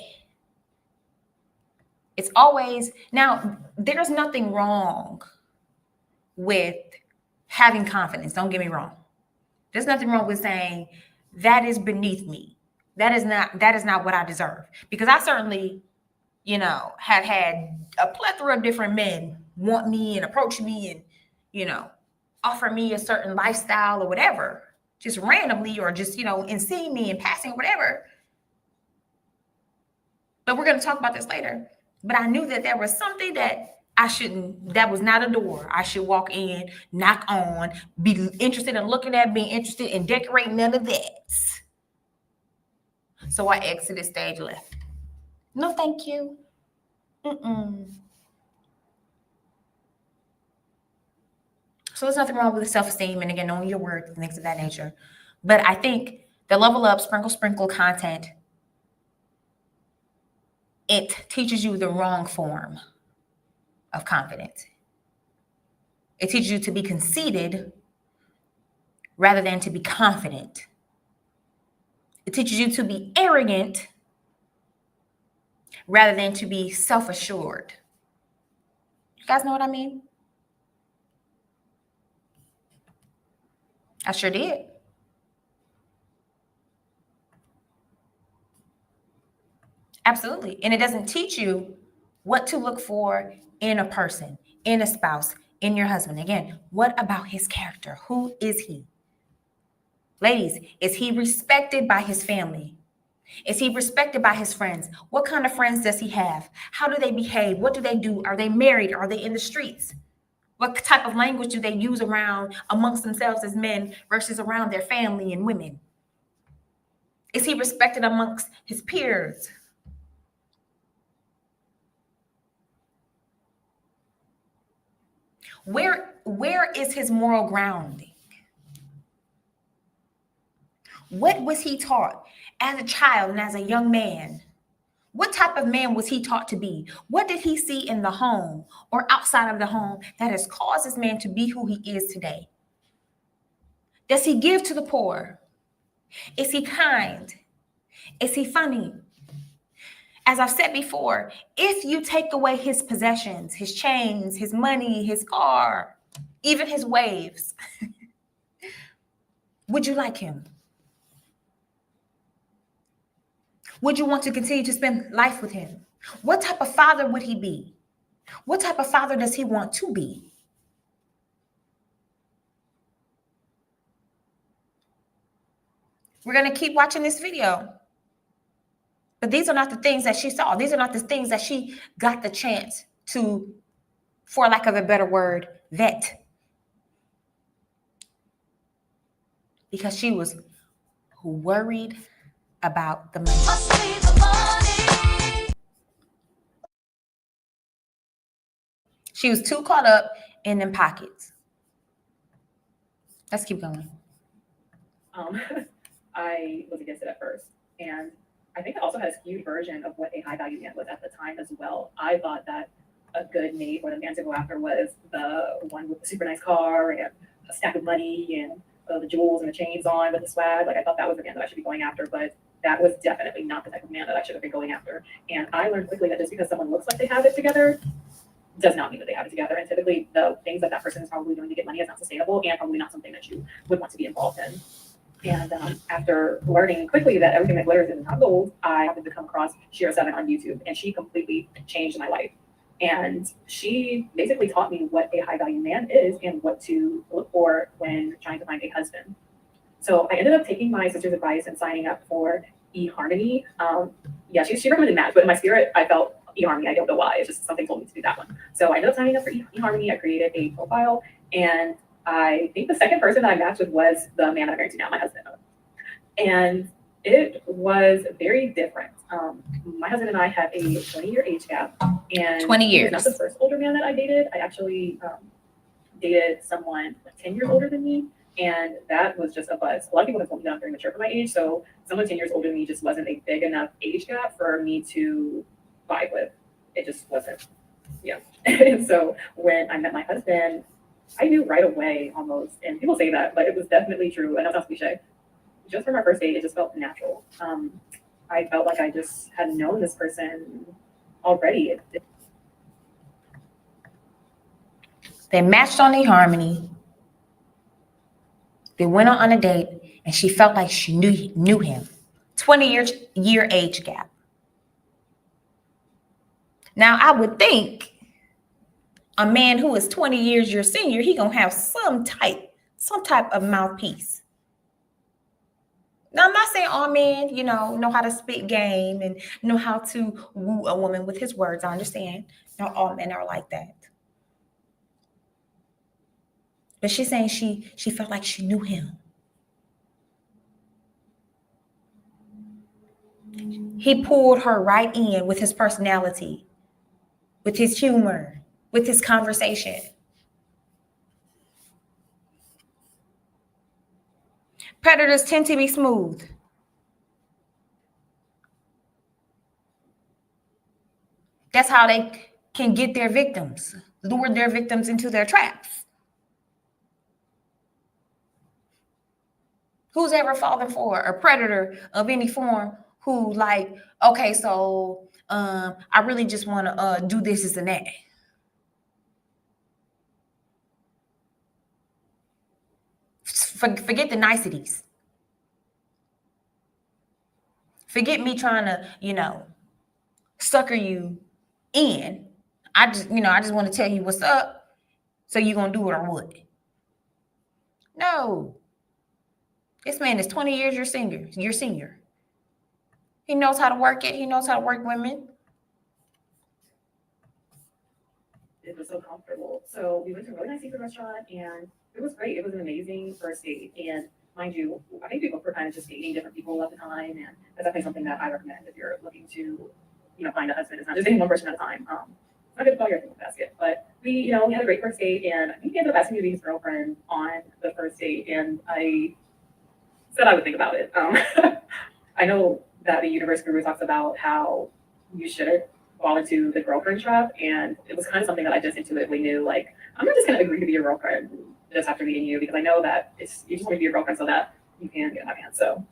[SPEAKER 2] It's always, now, there's nothing wrong with having confidence. Don't get me wrong. There's nothing wrong with saying that is beneath me. That is not what I deserve. Because I certainly, have had a plethora of different men want me and approach me and, offer me a certain lifestyle or whatever, just randomly or just, in seeing me and passing, whatever. But we're going to talk about this later. But I knew that there was something that that was not a door I should walk in, knock on, be interested in looking at, being interested in decorating, none of that. So I exited stage left. No, thank you. So there's nothing wrong with self-esteem and again, knowing your worth and things of that nature. But I think the level up, sprinkle content, it teaches you the wrong form of confidence. It teaches you to be conceited rather than to be confident. It teaches you to be arrogant rather than to be self-assured. You guys know what I mean? I sure did. Absolutely. And it doesn't teach you what to look for in a person, in a spouse, in your husband. Again, what about his character? Who is he? Ladies, is he respected by his family? Is he respected by his friends? What kind of friends does he have? How do they behave? What do they do? Are they married? Are they in the streets? What type of language do they use around amongst themselves as men versus around their family and women? Is he respected amongst his peers? Where is his moral grounding? What was he taught as a child and as a young man? What type of man was he taught to be? What did he see in the home or outside of the home that has caused this man to be who he is today? Does he give to the poor? Is he kind? Is he funny? As I've said before, if you take away his possessions, his chains, his money, his car, even his waves, would you like him? Would you want to continue to spend life with him? What type of father would he be? What type of father does he want to be? We're going to keep watching this video. But these are not the things that she saw. These are not the things that she got the chance to, for lack of a better word, vet. Because she was worried about the money. She was too caught up in them pockets. Let's keep going.
[SPEAKER 5] I was against it at first, and I think I also had a skewed version of what a high value man was at the time as well. I thought that a good mate or the man to go after was the one with the super nice car and a stack of money and the jewels and the chains on with the swag. Like, I thought that was the man that I should be going after, but that was definitely not the type of man that I should have been going after. And I learned quickly that just because someone looks like they have it together does not mean that they have it together. And typically the things that that person is probably doing to get money is not sustainable and probably not something that you would want to be involved in. And after learning quickly that everything that glitters is not gold, I happened to come across Shira 7 on YouTube, and she completely changed my life. And she basically taught me what a high value man is and what to look for when trying to find a husband. So I ended up taking my sister's advice and signing up for eHarmony. She recommended Match, but in my spirit, I felt eHarmony. I don't know why. It's just something told me to do that one. So I ended up signing up for eHarmony. I created a profile, and I think the second person that I matched with was the man that I'm married to now, my husband. And it was very different. My husband and I have a 20-year age gap. And
[SPEAKER 2] 20 years.
[SPEAKER 5] He was not the first older man that I dated. I actually dated someone 10 years older than me. And that was just a buzz. A lot of people have told me that I'm very mature for my age. So someone 10 years older than me just wasn't a big enough age gap for me to vibe with. It just wasn't. Yeah. And so when I met my husband, I knew right away almost, and people say that, but it was definitely true. And that sounds cliche. Just from our first date, it just felt natural. I felt like I just had known this person already.
[SPEAKER 2] They matched on eHarmony. They went on a date, and she felt like she knew him. 20-year age gap. Now, I would think a man who is 20 years your senior, he gonna have some type of mouthpiece. Now, I'm not saying all men, know how to spit game and know how to woo a woman with his words. I understand. Not all men are like that. But she's saying she felt like she knew him. He pulled her right in with his personality, with his humor, with his conversation. Predators tend to be smooth. That's how they can get their victims, lure their victims into their traps. Who's ever fallen for a predator of any form who okay, so I really just want to do this and that. Forget the niceties. Forget me trying to, sucker you in. I just want to tell you what's up. So you're going to do it or what? No. This man is 20 years your senior. He knows how to work it. He knows how to work women.
[SPEAKER 5] It was so comfortable. So we went to a really nice seafood restaurant, and it was great. It was an amazing first date. And mind you, I think we both were kind of just dating different people at the time, and that's definitely something that I recommend if you're looking to, find a husband. It's not just dating one person at a time. It's not good to call your thing basket, but we had a great first date, and I think he ended up asking me to be his girlfriend on the first date, and I said I would think about it. I know that the universe guru talks about how you shouldn't fall into the girlfriend trap, and it was kind of something that I just intuitively knew, like, I'm not just going to agree to be your girlfriend just after meeting you, because I know that you just want me to be your girlfriend so that you can get that man. So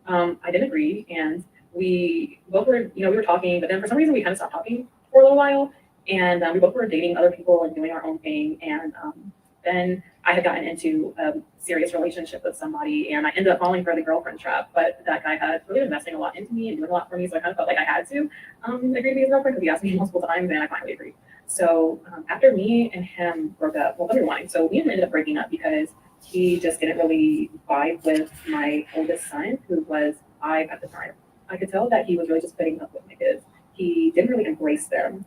[SPEAKER 5] I didn't agree, and we both were, we were talking, but then for some reason we kind of stopped talking for a little while, and we both were dating other people and doing our own thing, and then I had gotten into a serious relationship with somebody, and I ended up falling for the girlfriend trap. But that guy had really been investing a lot into me and doing a lot for me, so I kind of felt like I had to agree to be his girlfriend, because he asked me multiple times, and I finally agreed. So after me and him broke up, well, let me rewind. So we ended up breaking up because he just didn't really vibe with my oldest son, who was 5 at the time. I could tell that he was really just putting up with my kids. He didn't really embrace them.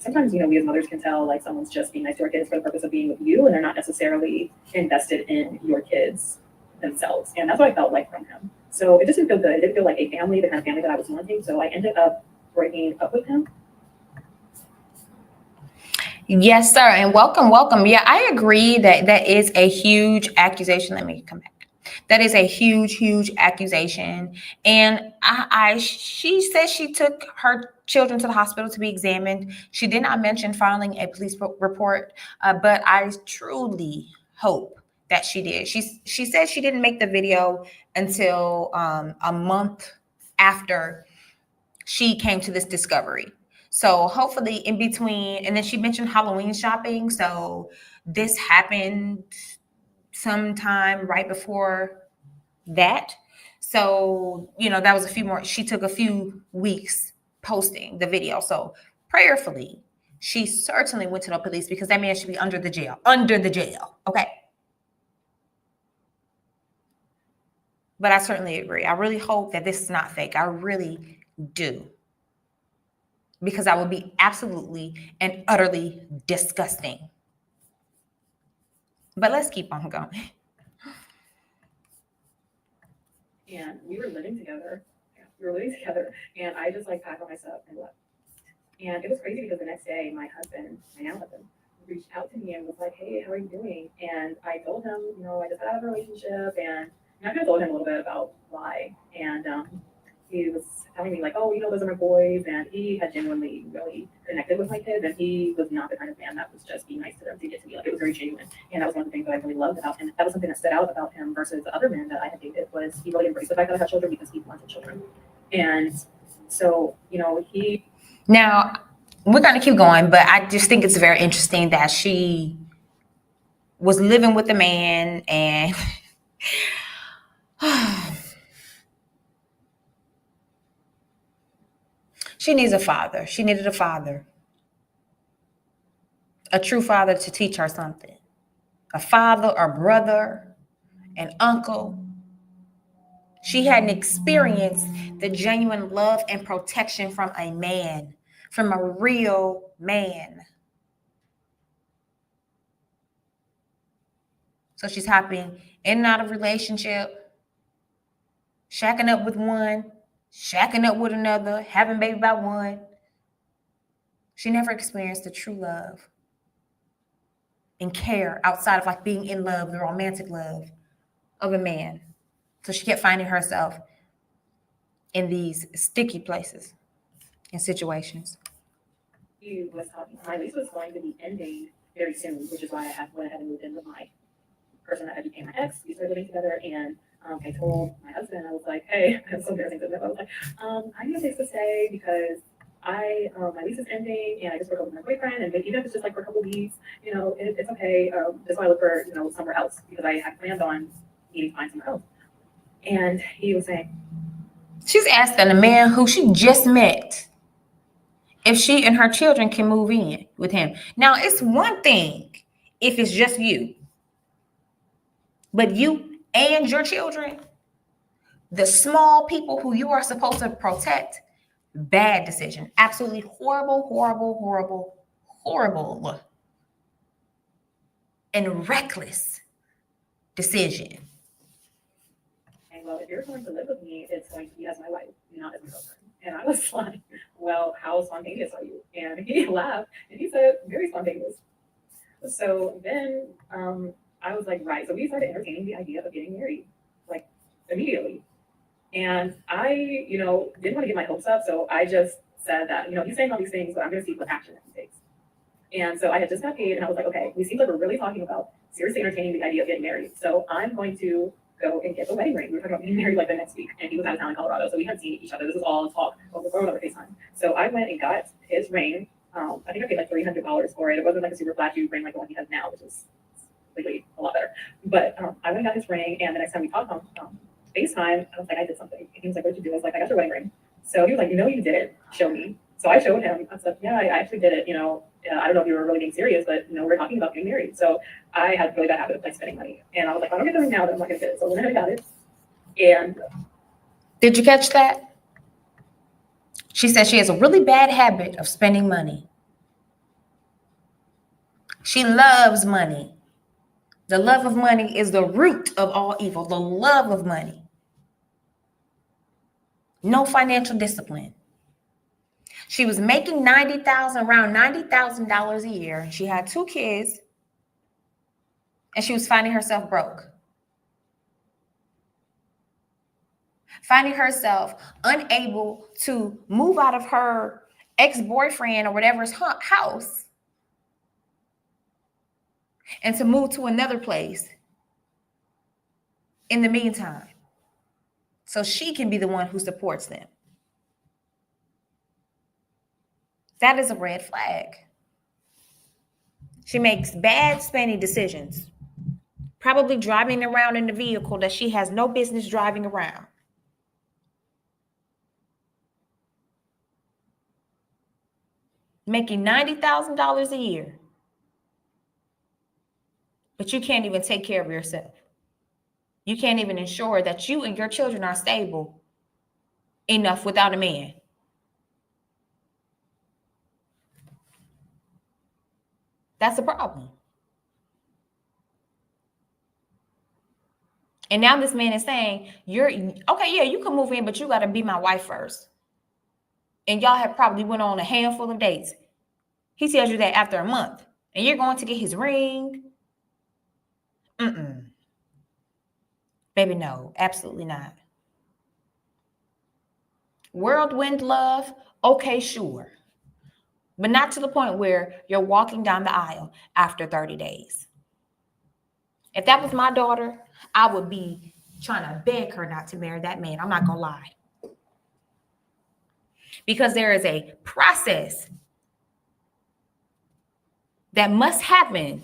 [SPEAKER 5] Sometimes, we as mothers can tell, like, someone's just being nice to our kids for the purpose of being with you, and they're not necessarily invested in your kids themselves. And that's what I felt like from him. So it just didn't feel good. It didn't feel like a family, the kind of family that I was wanting. So I ended up breaking up with him.
[SPEAKER 2] Yes, sir. And welcome, welcome. Yeah, I agree that is a huge accusation. Let me come back. That is a huge, huge accusation. And she says she took her children to the hospital to be examined. She did not mention filing a police report, but I truly hope that she did. She said she didn't make the video until a month after she came to this discovery. So hopefully in between, and then she mentioned Halloween shopping. So this happened sometime right before that. So, that was she took a few weeks posting the video. So prayerfully, she certainly went to the police, because that man should be under the jail. Okay. But I certainly agree. I really hope that this is not fake. I really do. Because that would be absolutely and utterly disgusting. But let's keep on going.
[SPEAKER 5] And we were living together. And I just packed all my stuff and left. And it was crazy because the next day, my husband, my now husband, reached out to me and was like, "Hey, how are you doing?" And I told him, I just got out of a relationship, and I kind of told him a little bit about why. And he was telling me, like, "Oh, those are my boys," and he had genuinely really connected with my kids, and he was not the kind of man that was just being nice to them to get to me. Like, it was very genuine, and that was one of the things that I really loved about him. That was something that stood out about him versus the other men that I had dated, was he really embraced the fact that I had children because he wanted children. And so, he...
[SPEAKER 2] Now, we're going to keep going, but I just think it's very interesting that she was living with a man, and she needs a father. She needed a father. A true father to teach her something. A father, a brother, an uncle. She hadn't experienced the genuine love and protection from a man, from a real man. So she's hopping in and out of relationship, shacking up with one, shacking up with another, having baby by one. She never experienced the true love and care outside of being in love, the romantic love of a man. So she kept finding herself in these sticky places and situations.
[SPEAKER 5] He was talking. My lease was going to be ending very soon, which is why I went ahead and moved in with my person that had became my ex. We started living together, and I told my husband, I was like, "Hey," I was so embarrassing to him. I was like, "I need a place to stay because my lease is ending, and I just broke up with my boyfriend, and even if it's just for a couple weeks, it's okay. That's why I look for somewhere else, because I had planned on needing to find somewhere else." And he was saying,
[SPEAKER 2] she's asking a man who she just met if she and her children can move in with him. Now, it's one thing if it's just you, but you and your children, the small people who you are supposed to protect, bad decision. Absolutely horrible, horrible, horrible, horrible, and reckless decision.
[SPEAKER 5] And well, if you're going to live with me, it's going to be as my wife, not as my girlfriend. And I was like, well, how spontaneous are you? And he laughed and he said, very spontaneous. So then I was like, right. So we started entertaining the idea of getting married, like immediately. And I, didn't want to get my hopes up. So I just said that, he's saying all these things, but I'm going to see what action he takes. And so I had just got paid and I was like, okay, we seem like we're really talking about seriously entertaining the idea of getting married. So I'm going to go and get the wedding ring. We were talking about getting married like the next week. And he was out of town in Colorado. So we hadn't seen each other. This was all talk over the phone over FaceTime. So I went and got his ring. I think I paid like $300 for it. It wasn't like a super flashy ring like the one he has now, which is completely a lot better. But I went and got his ring. And the next time we talked on FaceTime, I was like, I did something. And he was like, what did you do? I was like, I got your wedding ring. So he was like, you did it. Show me. So I showed him. I said, yeah, I actually did it. I don't know if you were really being serious, but we're talking about getting married. So I had a really bad habit of like spending money. And I was like, if I don't get the ring now, then I'm not gonna get it. So then I got it. And
[SPEAKER 2] Did you catch that? She said she has a really bad habit of spending money. She loves money. The love of money is the root of all evil. The love of money. No financial discipline. She was making around $90,000 a year. She had 2 kids, and she was finding herself broke. Finding herself unable to move out of her ex-boyfriend or whatever's house and to move to another place in the meantime, so she can be the one who supports them. That is a red flag. She makes bad spending decisions, probably driving around in a vehicle that she has no business driving around. Making $90,000 a year, but you can't even take care of yourself. You can't even ensure that you and your children are stable enough without a man. That's a problem. And now this man is saying, you're okay, yeah, you can move in, but you got to be my wife first. And y'all have probably went on a handful of dates. He tells you that after a month, and you're going to get his ring. Baby, no, absolutely not. Whirlwind love, okay, sure. But not to the point where you're walking down the aisle after 30 days. If that was my daughter, I would be trying to beg her not to marry that man. I'm not going to lie. Because there is a process that must happen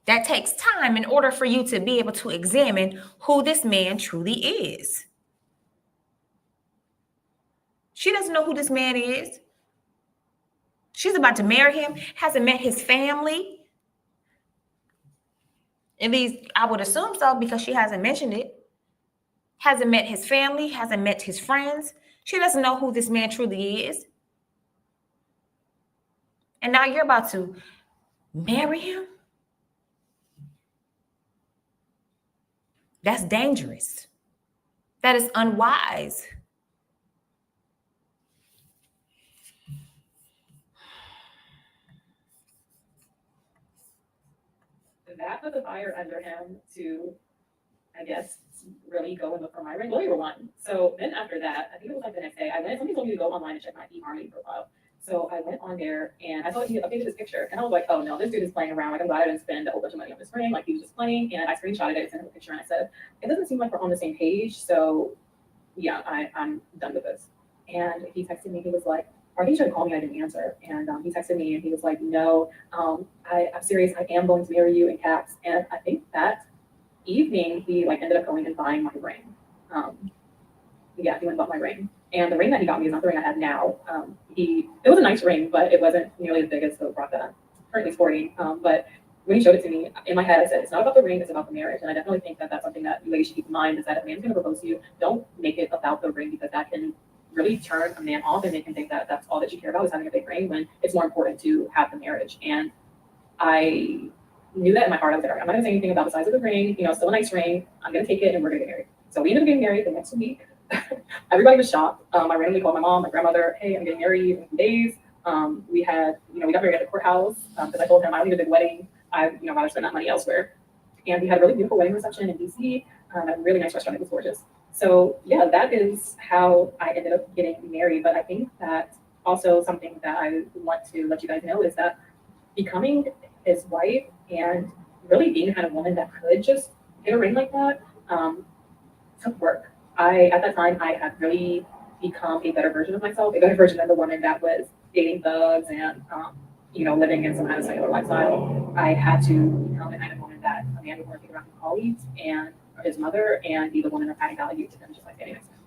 [SPEAKER 2] that takes time in order for you to be able to examine who this man truly is. She doesn't know who this man is. She's about to marry him, hasn't met his family. At least I would assume so, because she hasn't mentioned it. Hasn't met his family, hasn't met his friends. She doesn't know who this man truly is. And now you're about to marry him? That's dangerous. That is unwise.
[SPEAKER 5] that put the fire under him to, I guess, really go and look for my lawyer one. So then after that, I think it was like the next day, somebody told me to go online and check my eHarmony profile. So I went on there and I saw he updated his picture. And I was like, oh no, this dude is playing around. Like, I'm glad I didn't spend a whole bunch of money on this ring. Like, he was just playing. And I screenshotted it, sent him a picture, and I said, it doesn't seem like we're on the same page. So yeah, I'm done with this. And he texted me, he was like, or he tried to call me, I didn't answer. And he texted me and he was like, no, I'm serious. I am going to marry you in caps. And I think that evening he like ended up going and buying my ring. Yeah, he went and bought my ring. And the ring that he got me is not the ring I have now. It was a nice ring, but it wasn't nearly as big as the rock that I'm currently sporting. But when he showed it to me, in my head I said, it's not about the ring, it's about the marriage. And I definitely think that that's something that you ladies should keep in mind, is that if a man's going to propose to you, don't make it about the ring, because that can really turn a man off and make him think that that's all that you care about is having a big ring, when it's more important to have the marriage. And I knew that in my heart. I was like, all right, I'm not gonna say anything about the size of the ring, you know, still a nice ring. I'm gonna take it and we're gonna get married. So we ended up getting married the next week. Everybody was shocked. I randomly called my mom, my grandmother, hey, I'm getting married in a few days. We got married at the courthouse because I told him I don't need a big wedding. I'd rather spend that money elsewhere. And we had a really beautiful wedding reception in DC at a really nice restaurant. It was gorgeous. So yeah, that is how I ended up getting married. But I think that also something that I want to let you guys know is that becoming his wife and really being the kind of woman that could just get a ring like that took work. At that time, I had really become a better version of myself, a better version of the woman that was dating thugs and living in some kind of secular lifestyle. I had to become the kind of woman that a man would want to be around his colleagues and his mother, and be the woman of adding value to them, just like standing next to him.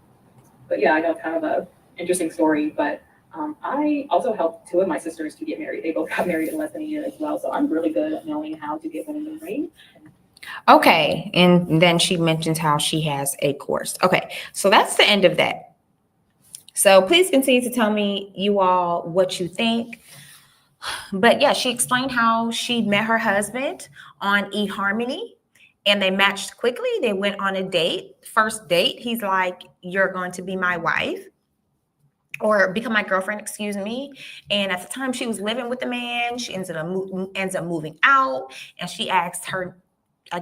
[SPEAKER 5] But yeah, I know it's kind of a interesting story, but I also helped two of my sisters to get married. They both got married in less than a year as well. So I'm really good at knowing how to get women the ring.
[SPEAKER 2] Okay. And then she mentions how she has a course. Okay. So that's the end of that. So please continue to tell me, you all, what you think. But yeah, she explained how she met her husband on eHarmony and they matched quickly. They went on a date. First date, he's like, you're going to be my wife, or become my girlfriend, excuse me. And at the time she was living with the man, she ends up moving out, and she asked her I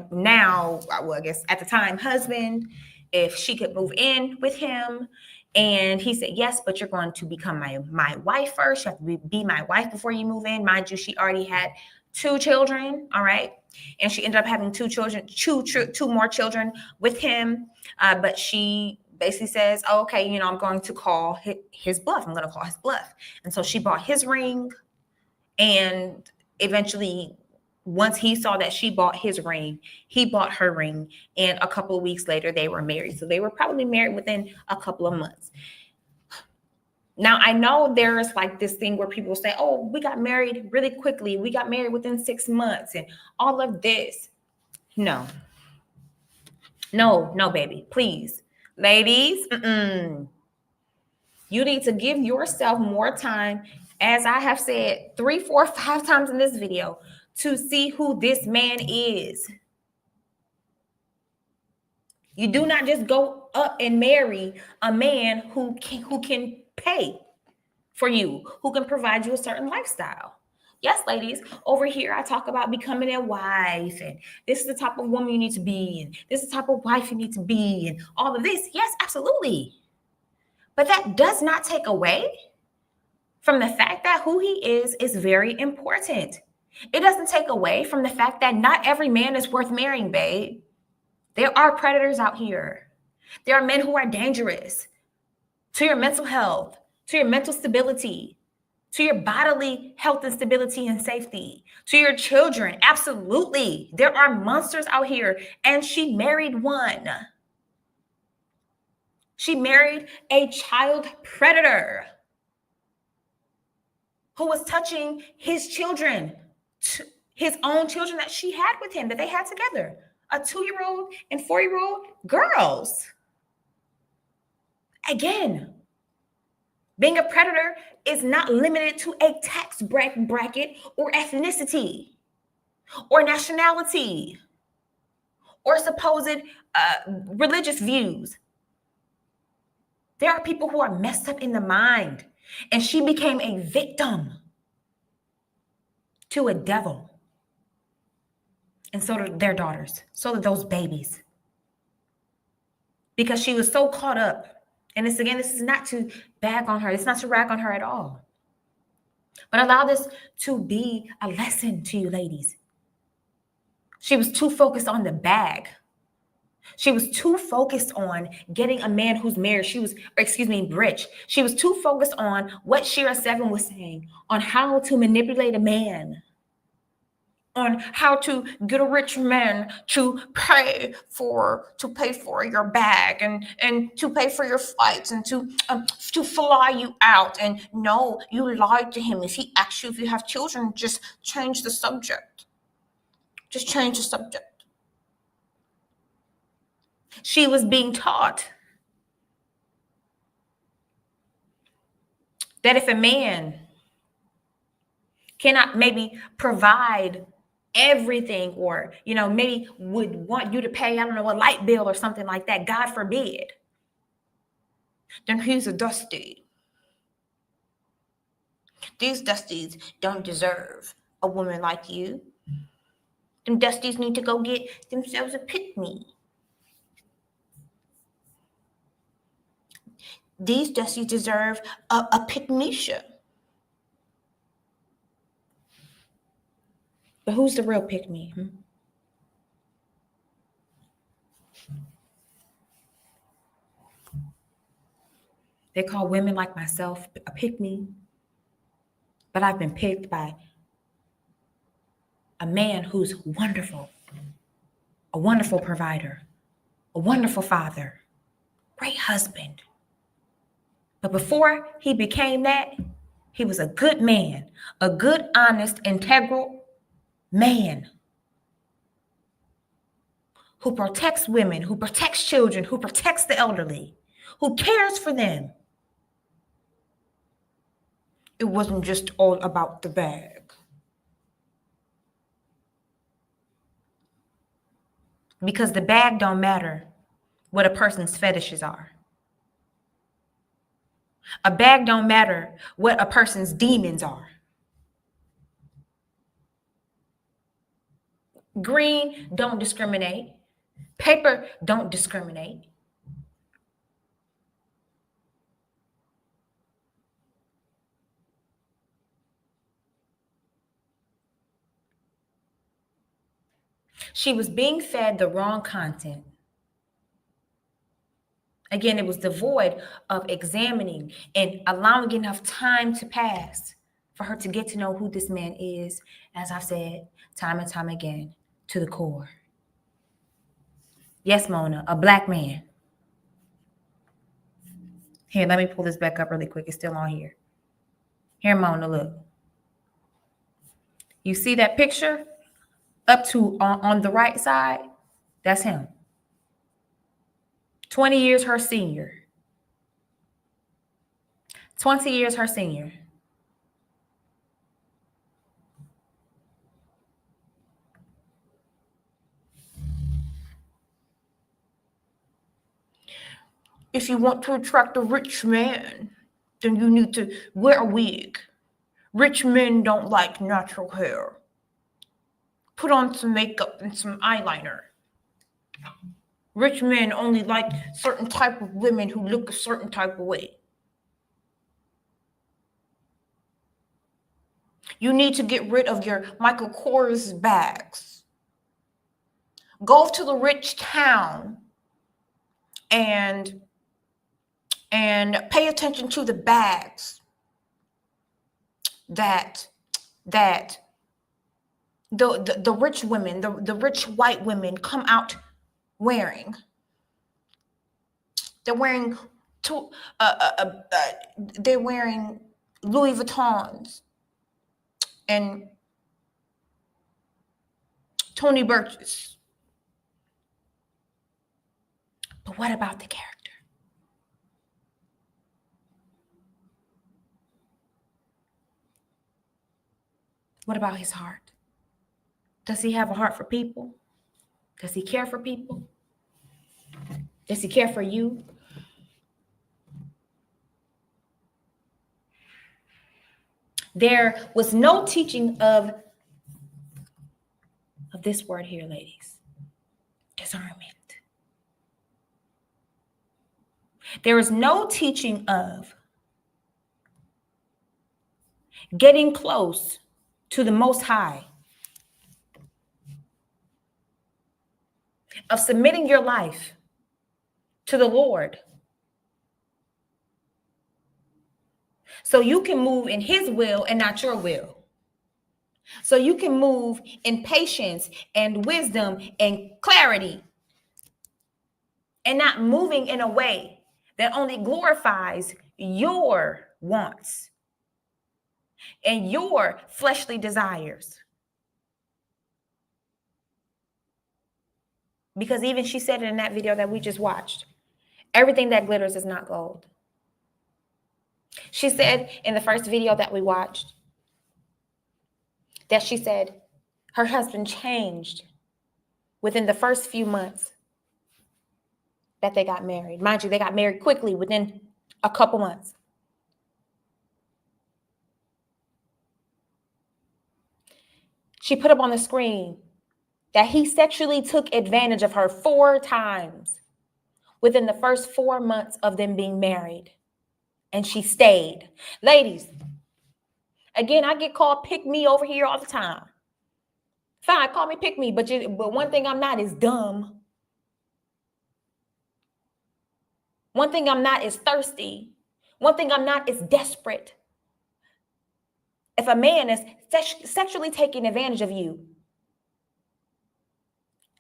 [SPEAKER 2] guess at the time husband, if she could move in with him. And he said, yes, but you're going to become my wife first. You have to be my wife before you move in. Mind you, she already had 2 children. All right. And she ended up having 2 children, two more children with him. But she basically says, oh, okay, I'm going to call his bluff. I'm going to call his bluff. And so she bought his ring. And eventually, once he saw that she bought his ring, he bought her ring. And a couple of weeks later, they were married. So they were probably married within a couple of months. Now, I know there's like this thing where people say, oh, we got married really quickly. We got married within 6 months and all of this. No, baby, please. Ladies, you need to give yourself more time, as I have said 3, 4, 5 times in this video, to see who this man is. You do not just go up and marry a man who can pay for you, who can provide you a certain lifestyle. Yes, ladies, over here I talk about becoming a wife, and this is the type of woman you need to be, and this is the type of wife you need to be, and all of this. Yes, absolutely. But that does not take away from the fact that who he is very important. It doesn't take away from the fact that not every man is worth marrying, babe. There are predators out here. There are men who are dangerous to your mental health, to your mental stability, to your bodily health and stability and safety, to your children. Absolutely. There are monsters out here. And she married one. She married a child predator who was touching his children, his own children that she had with him, that they had together, a 2-year-old and 4-year-old girls. Again, being a predator is not limited to a tax bracket or ethnicity or nationality or supposed religious views. There are people who are messed up in the mind, and she became a victim to a devil. And so did their daughters, so did those babies. Because she was so caught up. And this is not to bag on her. It's not to rag on her at all. But allow this to be a lesson to you, ladies. She was too focused on the bag. She was too focused on getting a man who's married. Rich. She was too focused on what Shira 7 was saying, on how to manipulate a man, on how to get a rich man to pay for your bag and to pay for your flights and to fly you out. And no, you lied to him. If he asks you if you have children, just change the subject. Just change the subject. She was being taught that if a man cannot maybe provide everything, or, maybe would want you to pay, I don't know, a light bill or something like that, God forbid, then he's a dusty. These dusties don't deserve a woman like you. Them dusties need to go get themselves a pick-me. These dusties deserve a pick-misha. But who's the real pick-me? They call women like myself a pick-me. But I've been picked by a man who's wonderful, a wonderful provider, a wonderful father, great husband. But before he became that, he was a good man, a good, honest, integral man who protects women, who protects children, who protects the elderly, who cares for them. It wasn't just all about the bag. Because the bag don't matter what a person's fetishes are. A bag don't matter what a person's demons are. Green don't discriminate. Paper don't discriminate. She was being fed the wrong content. Again, it was devoid of examining and allowing enough time to pass for her to get to know who this man is, as I've said time and time again, to the core. Yes, Mona, a black man. Here, let me pull this back up really quick. It's still on here. Here, Mona, look. You see that picture up to on the right side? That's him. 20 years her senior. 20 years her senior. If you want to attract a rich man, then you need to wear a wig. Rich men don't like natural hair. Put on some makeup and some eyeliner. Rich men only like certain type of women who look a certain type of way. You need to get rid of your Michael Kors bags. Go to the rich town and pay attention to the bags that the rich women, the rich white women come out wearing. They're wearing they're wearing Louis Vuittons and Tony Burgess. But what about the character? What about his heart? Does he have a heart for people? Does he care for people? Does he care for you? There was no teaching of this word here, ladies. Discernment. There is no teaching of getting close to the Most High, of submitting your life to the Lord so you can move in his will and not your will. So you can move in patience and wisdom and clarity and not moving in a way that only glorifies your wants and your fleshly desires. Because even she said it in that video that we just watched. Everything that glitters is not gold. She said in the first video that we watched that she said her husband changed within the first few months that they got married. Mind you, they got married quickly within a couple months. She put up on the screen that he sexually took advantage of her 4 times within the first 4 months of them being married. And she stayed. Ladies, again, I get called pick me over here all the time. Fine, call me pick me, but one thing I'm not is dumb. One thing I'm not is thirsty. One thing I'm not is desperate. If a man is sexually taking advantage of you,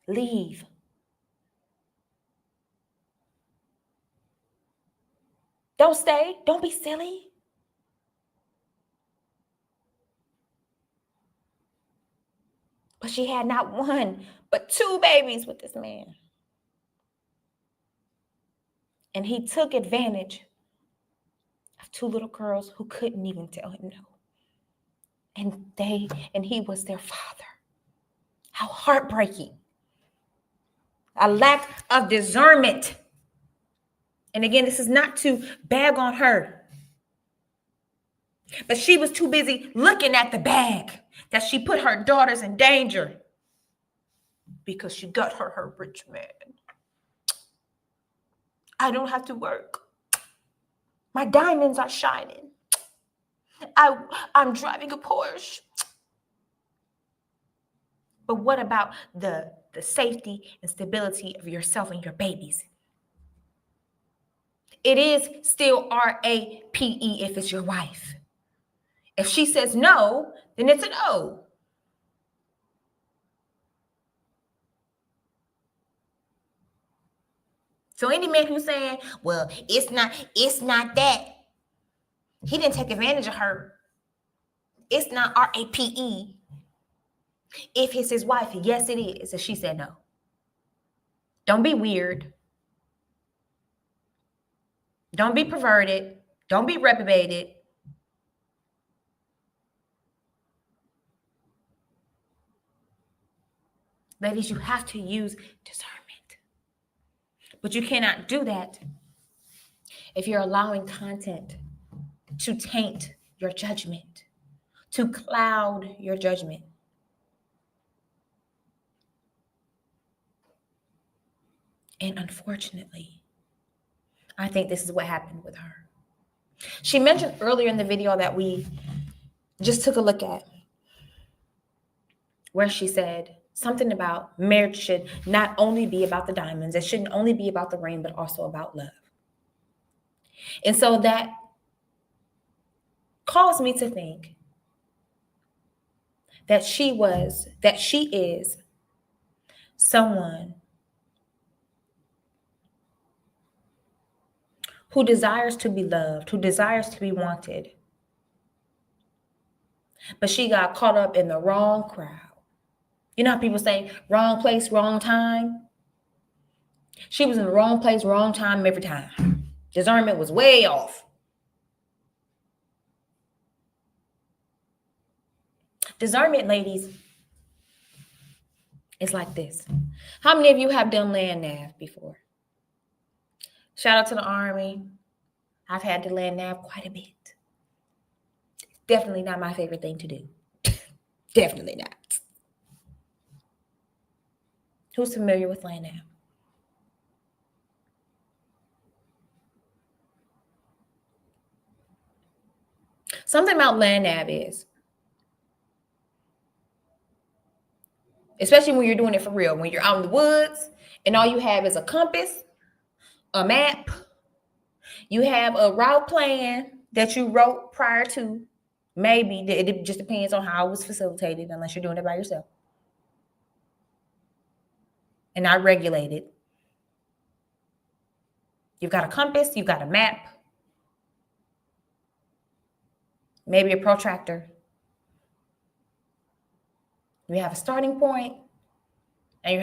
[SPEAKER 2] leave. Don't stay. Don't be silly. But she had not 1, but 2 babies with this man. And he took advantage of 2 little girls who couldn't even tell him no. And he was their father. How heartbreaking. A lack of discernment. And again, this is not to bag on her. But she was too busy looking at the bag that she put her daughters in danger because she got her rich man. I don't have to work. My diamonds are shining. I'm driving a Porsche. But what about the safety and stability of yourself and your babies? It is still R-A-P-E if it's your wife. If she says no, then it's a no. So any man who's saying, well, it's not that. He didn't take advantage of her. It's not R-A-P-E. If it's his wife, yes, it is. And she said no. Don't be weird. Don't be perverted. Don't be reprobated. Ladies, you have to use discernment. But you cannot do that if you're allowing content to taint your judgment, to cloud your judgment. And unfortunately, I think this is what happened with her. She mentioned earlier in the video that we just took a look at, where she said something about marriage should not only be about the diamonds, it shouldn't only be about the ring, but also about love. And so that caused me to think that she is someone who desires to be loved, who desires to be wanted. But she got caught up in the wrong crowd. You know how people say, wrong place, wrong time? She was in the wrong place, wrong time every time. Discernment was way off. Discernment, ladies, is like this. How many of you have done land nav before? Shout out to the Army. I've had to land nav quite a bit. Definitely not my favorite thing to do. Definitely not. Who's familiar with land nav? Something about land nav is, especially when you're doing it for real, when you're out in the woods and all you have is a compass, a map, you have a route plan that you wrote prior to. Maybe it just depends on how it was facilitated, unless you're doing it by yourself and not regulated. You've got a compass, you've got a map, maybe a protractor. You have a starting point And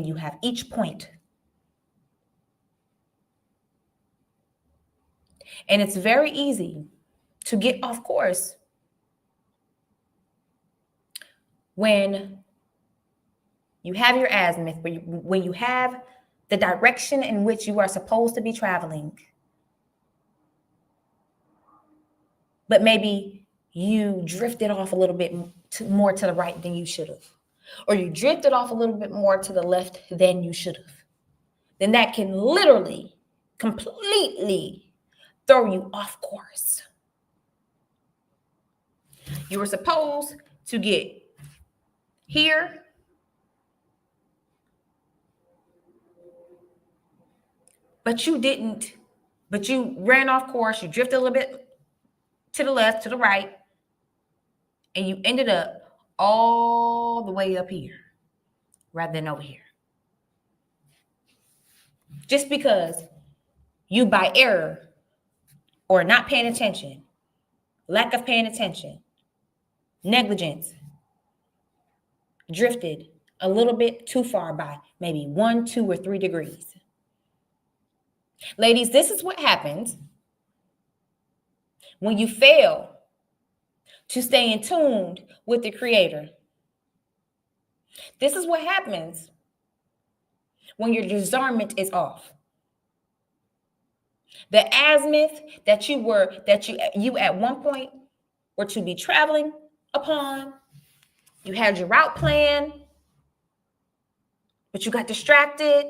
[SPEAKER 2] you have each point. And it's very easy to get off course when you have your azimuth, when you have the direction in which you are supposed to be traveling, but maybe you drifted off a little bit more to the right than you should have, or you drifted off a little bit more to the left than you should have, then that can literally, completely throw you off course. You were supposed to get here, but you didn't. But you ran off course. You drifted a little bit to the left, to the right, and you ended up all the way up here rather than over here. Just because you, by error or not paying attention, lack of paying attention, negligence, drifted a little bit too far by maybe 1, 2, or 3 degrees. Ladies, this is what happens when you fail to stay in tune with the Creator. This is what happens when your discernment is off. The azimuth that you at one point were to be traveling upon, you had your route plan, but you got distracted.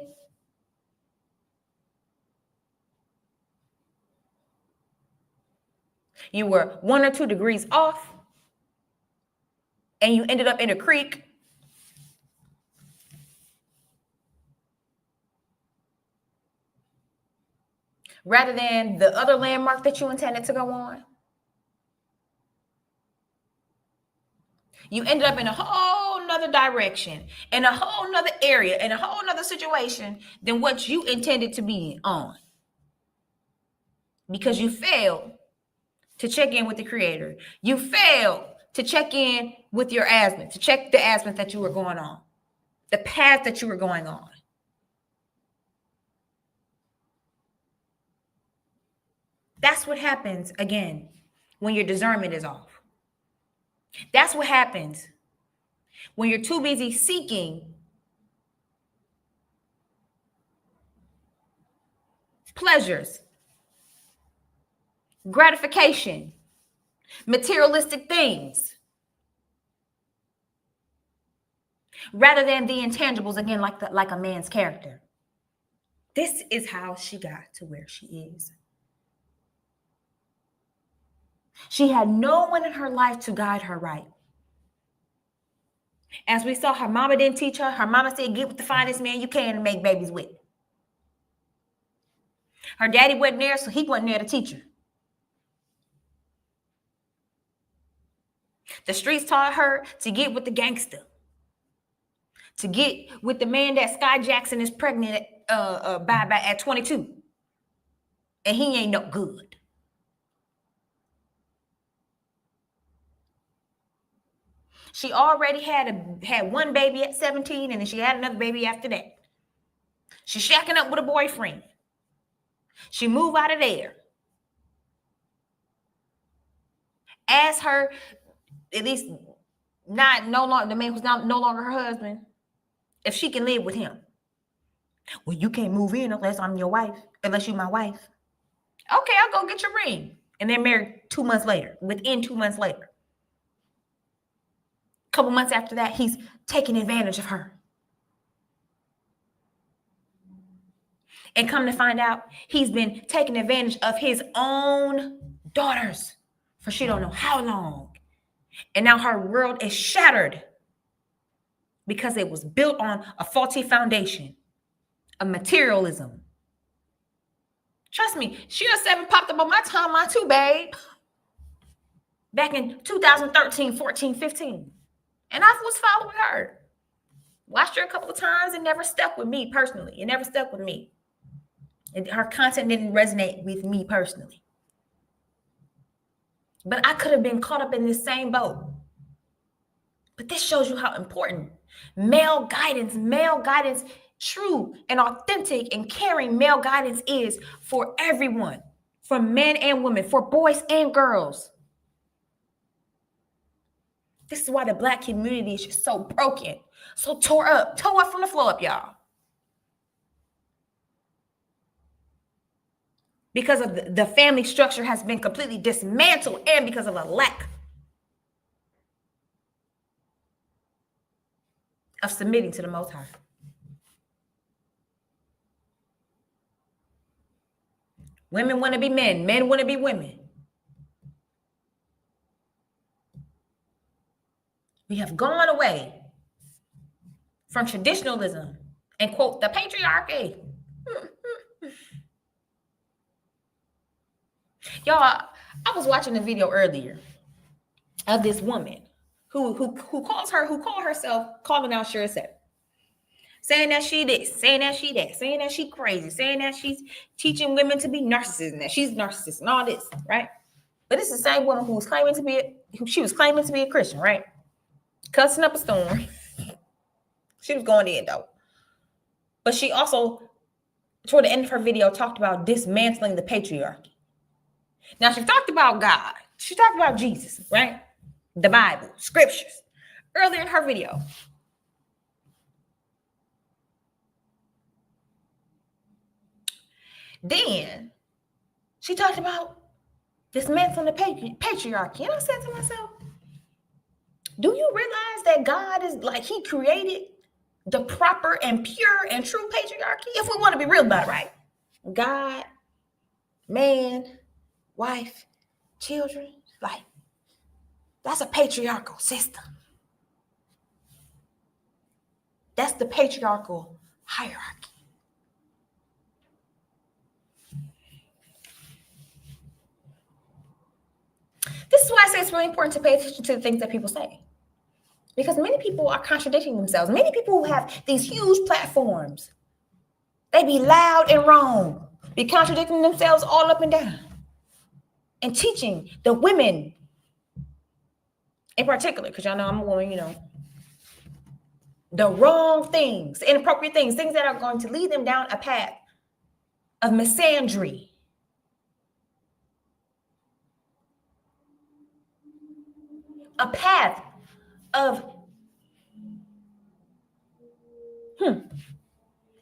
[SPEAKER 2] You were 1 or 2 degrees off, and you ended up in a creek. Rather than the other landmark that you intended to go on. You ended up in a whole nother direction, in a whole nother area, in a whole nother situation than what you intended to be on. Because you failed to check in with the Creator. You failed to check in with your azimuth, to check the azimuth that you were going on, the path that you were going on. That's what happens, again, when your discernment is off. That's what happens when you're too busy seeking pleasures, gratification, materialistic things, rather than the intangibles, again, like a man's character. This is how she got to where she is. She had no one in her life to guide her right. As we saw, her mama didn't teach her. Her mama said, get with the finest man you can to make babies with. Her daddy wasn't there, so he wasn't there to teach her. The streets taught her to get with the gangster, to get with the man that Sky Jackson is pregnant by at 22. And he ain't no good. She already had one baby at 17, and then she had another baby after that. She's shacking up with a boyfriend. She moved out of there. Asked her, at least no longer the man who's no longer her husband, if she can live with him. Well, you can't move in unless I'm your wife, unless you're my wife. Okay, I'll go get your ring. And they're married 2 months later, within 2 months later. Couple months after that, he's taking advantage of her. And come to find out, he's been taking advantage of his own daughters for she don't know how long. And now her world is shattered because it was built on a faulty foundation of materialism. Trust me, Sheila 7 popped up on my timeline too, babe. Back in 2013, 14, 15. And I was following her. Watched her a couple of times and never stuck with me personally. It never stuck with me. And her content didn't resonate with me personally. But I could have been caught up in this same boat. But this shows you how important Male guidance, true and authentic and caring male guidance is for everyone, for men and women, for boys and girls. This is why the Black community is just so broken, so tore up from the floor up, y'all. Because of the family structure has been completely dismantled, and because of a lack of submitting to the Most High. Women want to be men. Men want to be women. We have gone away from traditionalism and, quote, the patriarchy. Y'all, I was watching a video earlier of this woman who called herself calling out Sure Set. Saying that she this, saying that she that, saying that she crazy, saying that she's teaching women to be narcissists and that she's narcissist and all this, right? But this is the same woman who was claiming to be a Christian, right? Cussing up a storm. She was going in though. But she also, toward the end of her video, talked about dismantling the patriarchy. Now, she talked about God. She talked about Jesus, right? The Bible, scriptures, earlier in her video. Then she talked about dismantling the patriarchy. And I said to myself, do you realize that God is like, he created the proper and pure and true patriarchy? If we want to be real about it, right? God, man, wife, children, like, that's a patriarchal system. That's the patriarchal hierarchy. This is why I say it's really important to pay attention to the things that people say. Because many people are contradicting themselves. Many people who have these huge platforms, they be loud and wrong, be contradicting themselves all up and down, and teaching the women in particular, because y'all know I'm a woman, the wrong things, inappropriate things that are going to lead them down a path of misandry. A path of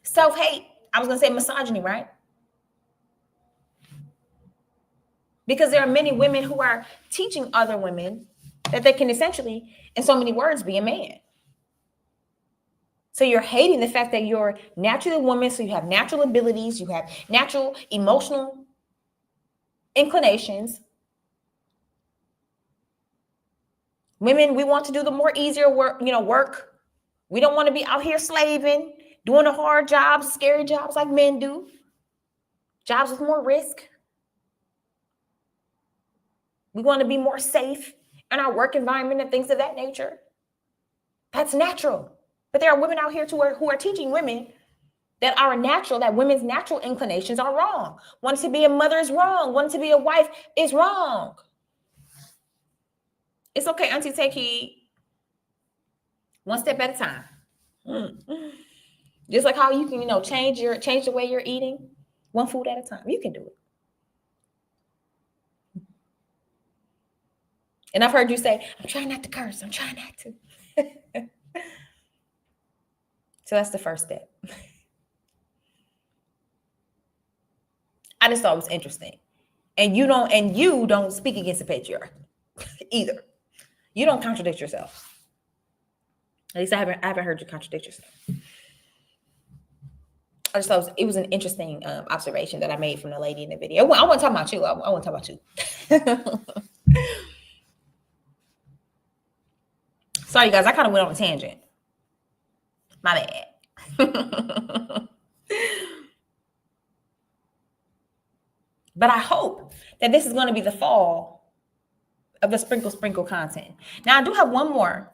[SPEAKER 2] self-hate. I was going to say misogyny, right? Because there are many women who are teaching other women that they can essentially, in so many words, be a man. So you're hating the fact that you're naturally a woman, so you have natural abilities, you have natural emotional inclinations. Women, we want to do the more easier work, work. We don't want to be out here slaving, doing the hard jobs, scary jobs like men do. Jobs with more risk. We want to be more safe in our work environment and things of that nature. That's natural. But there are women out here who are teaching women that women's natural inclinations are wrong. Wanting to be a mother is wrong. Wanting to be a wife is wrong. It's okay, Auntie, take heed. One step at a time. Just like how you can, change the way you're eating, one food at a time. You can do it. And I've heard you say, I'm trying not to curse. I'm trying not to. So that's the first step. I just thought it was interesting. And you don't speak against the patriarchy either. You don't contradict yourself. At least I haven't heard you contradict yourself. I just thought it was an interesting observation that I made from the lady in the video. I want to talk about you. I want to talk about you. Sorry, you guys. I kind of went on a tangent. My bad. But I hope that this is going to be the fall of the sprinkle content. Now, I do have one more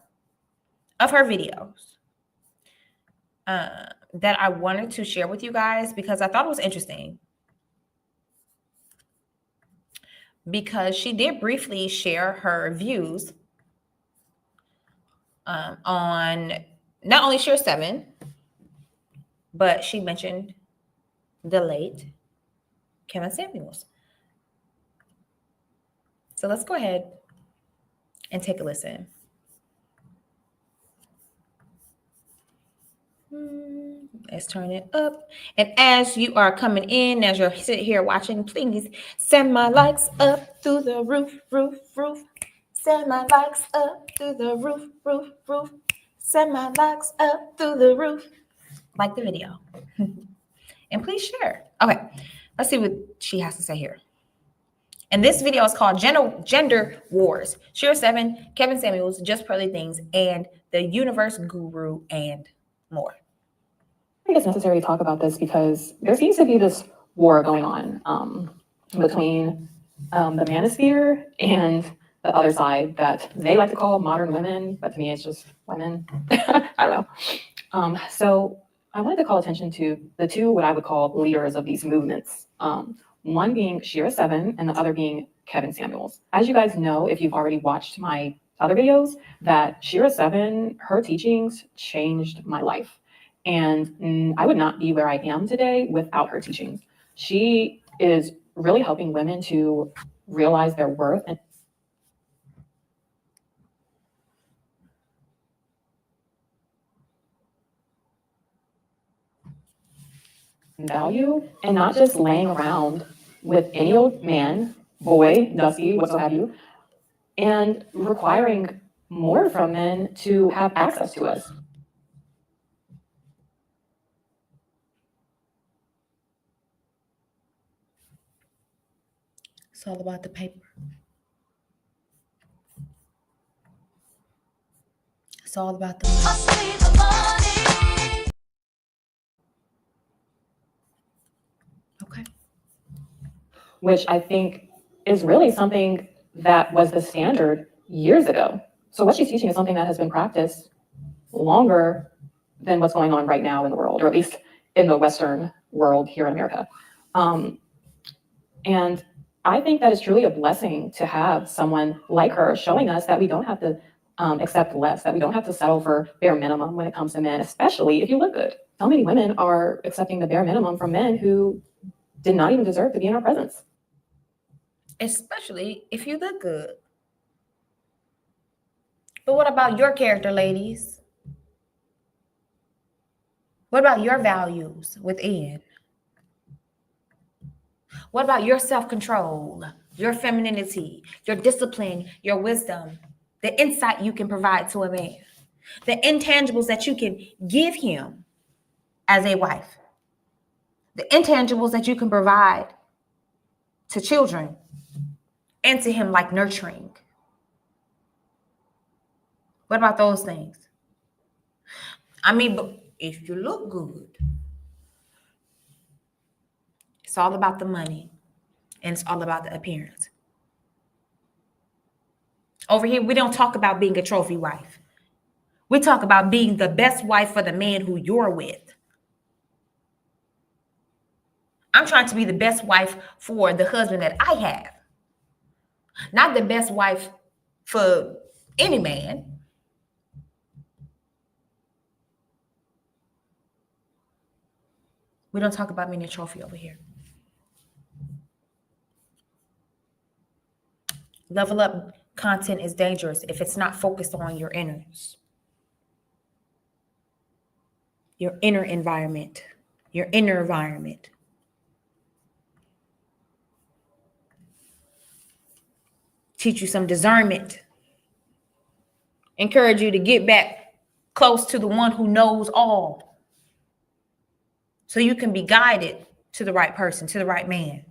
[SPEAKER 2] of her videos that I wanted to share with you guys because I thought it was interesting. Because she did briefly share her views on not only Shira 7, but she mentioned the late Kevin Samuels. So let's go ahead and take a listen. Let's turn it up. And as you are coming in, as you're sitting here watching, please send my likes up through the roof, roof, roof. Send my likes up through the roof, roof, roof. Send my likes up through the roof. Like the video. And please share. Okay, let's see what she has to say here. And this video is called Gender Wars. Shira 7, Kevin Samuels, Just Pearly Things, and the Universe Guru, and more.
[SPEAKER 3] I think it's necessary to talk about this because there seems to be this war going on between the Manosphere and the other side that they like to call modern women, but to me it's just women. I don't know. So I wanted to call attention to the two what I would call leaders of these movements. One being Shira 7 and the other being Kevin Samuels. As you guys know, if you've already watched my other videos, that Shira 7, her teachings changed my life. And I would not be where I am today without her teachings. She is really helping women to realize their worth and value, and not just laying around with any old man, boy, dusty, what so have you, and requiring more from men to have access to us.
[SPEAKER 2] It's all about the paper. It's all about the money. Okay.
[SPEAKER 3] Which I think is really something that was the standard years ago. So what she's teaching is something that has been practiced longer than what's going on right now in the world, or at least in the Western world here in America. And I think that is truly a blessing to have someone like her showing us that we don't have to accept less, that we don't have to settle for bare minimum when it comes to men, especially if you look good. How many women are accepting the bare minimum from men who did not even deserve to be in our presence?
[SPEAKER 2] Especially if you look good. But what about your character, ladies? What about your values within? What about your self-control, your femininity, your discipline, your wisdom, the insight you can provide to a man, the intangibles that you can give him as a wife, the intangibles that you can provide to children and to him, like nurturing? What about those things? I mean, but if you look good, it's all about the money and it's all about the appearance. Over here, we don't talk about being a trophy wife. We talk about being the best wife for the man who you're with. I'm trying to be the best wife for the husband that I have, not the best wife for any man. We don't talk about being a trophy over here. Level up content is dangerous if it's not focused on your inners, your inner environment, your inner environment. Teach you some discernment. Encourage you to get back close to the one who knows all, so you can be guided to the right person, to the right man.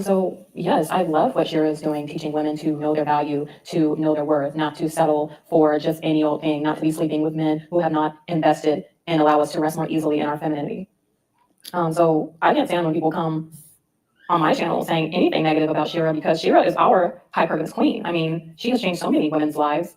[SPEAKER 3] So yes, I love what Shira is doing, teaching women to know their value, to know their worth, not to settle for just any old thing, not to be sleeping with men who have not invested and allow us to rest more easily in our femininity. So I can't stand when people come on my channel saying anything negative about Shira, because Shira is our hypergamous queen. I mean, she has changed so many women's lives.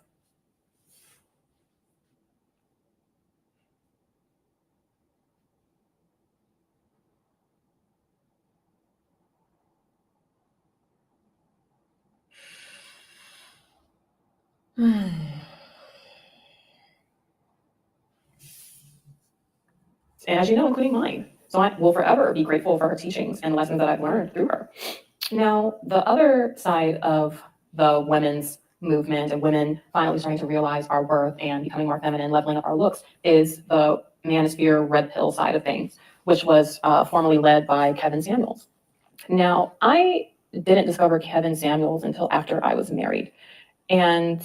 [SPEAKER 3] And as you know, including mine. So I will forever be grateful for her teachings and lessons that I've learned through her. Now, the other side of the women's movement and women finally starting to realize our worth and becoming more feminine, leveling up our looks, is the Manosphere red pill side of things, which was formerly led by Kevin Samuels. Now, I didn't discover Kevin Samuels until after I was married. And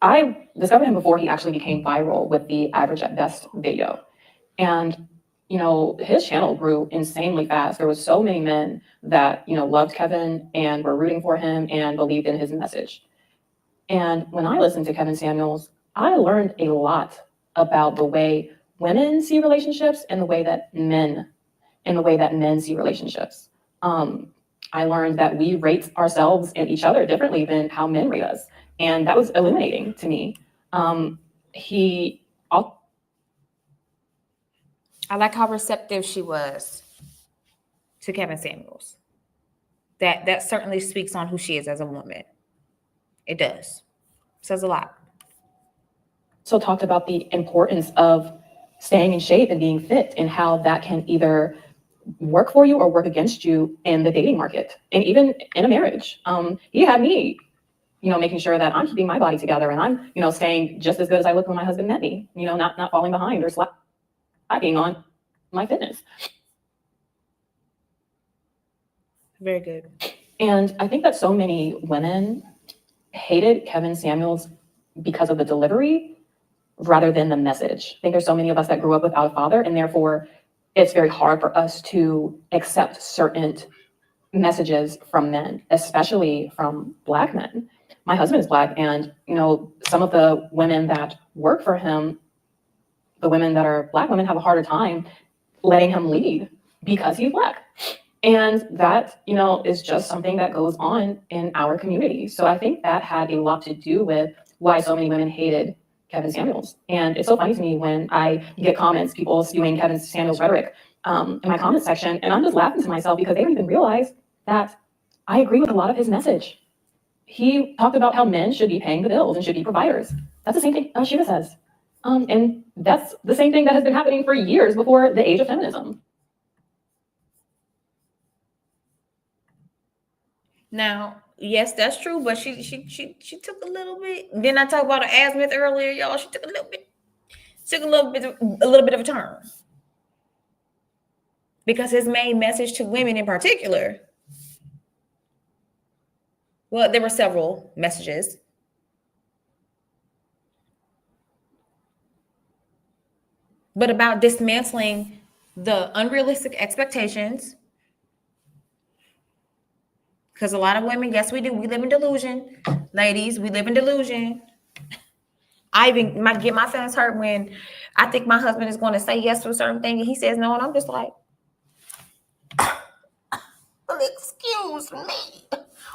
[SPEAKER 3] I discovered him before he actually became viral with the Average at Best video. And, you know, his channel grew insanely fast. There was so many men that, you know, loved Kevin and were rooting for him and believed in his message. And when I listened to Kevin Samuels, I learned a lot about the way women see relationships and the way that men see relationships. I learned that we rate ourselves and each other differently than how men rate us. And that was illuminating to me.
[SPEAKER 2] I like how receptive she was to Kevin Samuels. That certainly speaks on who she is as a woman. It does. Says a lot.
[SPEAKER 3] So talked about the importance of staying in shape and being fit and how that can either work for you or work against you in the dating market and even in a marriage. He had me, you know, making sure that I'm keeping my body together and I'm, you know, staying just as good as I looked when my husband met me, you know, not falling behind or slacking on my fitness.
[SPEAKER 2] Very good.
[SPEAKER 3] And I think that so many women hated Kevin Samuels because of the delivery rather than the message. I think there's so many of us that grew up without a father, and therefore it's very hard for us to accept certain messages from men, especially from Black men. My husband is Black, and, you know, some of the women that work for him, the women that are Black women, have a harder time letting him lead because he's Black. And that, you know, is just something that goes on in our community. So I think that had a lot to do with why so many women hated Kevin Samuels. And it's so funny to me when I get comments, people spewing Kevin Samuels rhetoric in my comment section, and I'm just laughing to myself because they don't even realize that I agree with a lot of his message. He talked about how men should be paying the bills and should be providers. That's the same thing Shiva says. And that's the same thing that has been happening for years before the age of feminism.
[SPEAKER 2] Now, yes, that's true, but she took a little bit. Didn't I talk about an azimuth earlier, y'all? She took a little bit of a turn. Because his main message to women in particular, well, there were several messages. But about dismantling the unrealistic expectations. Because a lot of women, yes, we do. We live in delusion. Ladies, we live in delusion. I even might get my feelings hurt when I think my husband is going to say yes to a certain thing and he says no, and I'm just like, well, excuse me.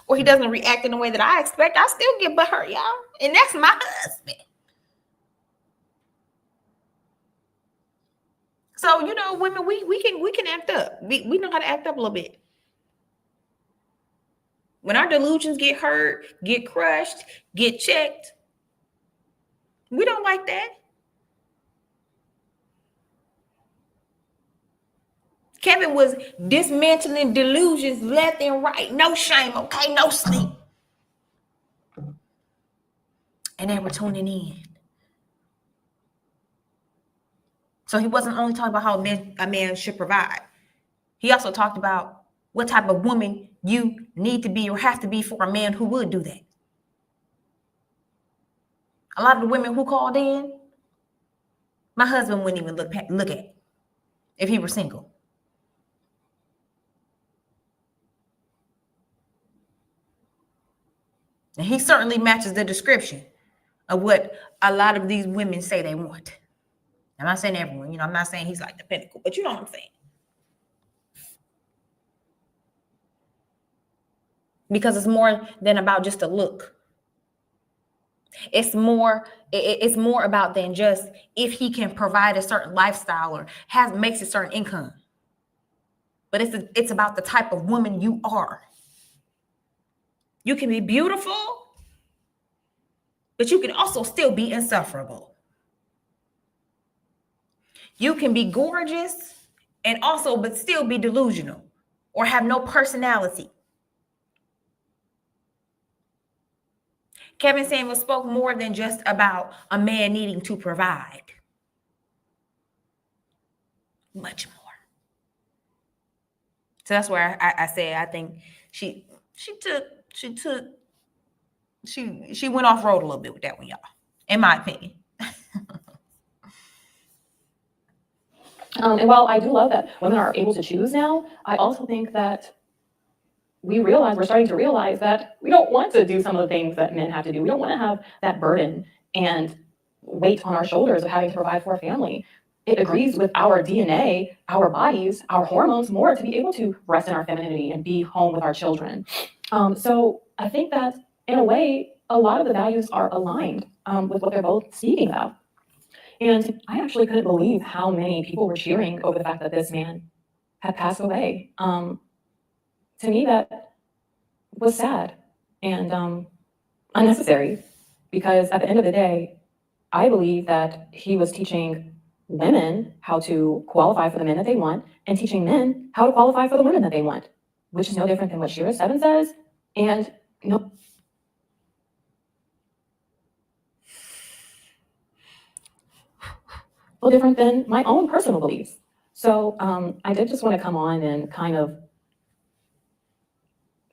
[SPEAKER 2] Or he doesn't react in the way that I expect. I still get butthurt, y'all. And that's my husband. So, you know, women, we can act up. We know how to act up a little bit. When our delusions get hurt, get crushed, get checked, we don't like that. Kevin was dismantling delusions left and right. No shame, okay? No sleep. And they were tuning in. So he wasn't only talking about how a man should provide. He also talked about what type of woman you need to be or have to be for a man who would do that. A lot of the women who called in, my husband wouldn't even look at if he were single. And he certainly matches the description of what a lot of these women say they want. I'm not saying everyone, you know, I'm not saying he's like the pinnacle, but you know what I'm saying. Because it's more than about just a look. It's more about than just if he can provide a certain lifestyle or makes a certain income. But it's about the type of woman you are. You can be beautiful but you can also still be insufferable. You can be gorgeous and also, but still be delusional or have no personality. Kevin Samuels spoke more than just about a man needing to provide. Much more. So that's where I say I think she went off road a little bit with that one, y'all. In my opinion.
[SPEAKER 3] And while I do love that women are able to choose now, I also think that we're starting to realize that we don't want to do some of the things that men have to do. We don't want to have that burden and weight on our shoulders of having to provide for a family. It agrees with our DNA, our bodies, our hormones more to be able to rest in our femininity and be home with our children. So I think that in a way, a lot of the values are aligned with what they're both speaking about. And I actually couldn't believe how many people were cheering over the fact that this man had passed away. To me, that was sad and unnecessary, because at the end of the day, I believe that he was teaching women how to qualify for the men that they want and teaching men how to qualify for the women that they want, which is no different than what Shira 7 says, and no different than my own personal beliefs. So I did just want to come on and kind of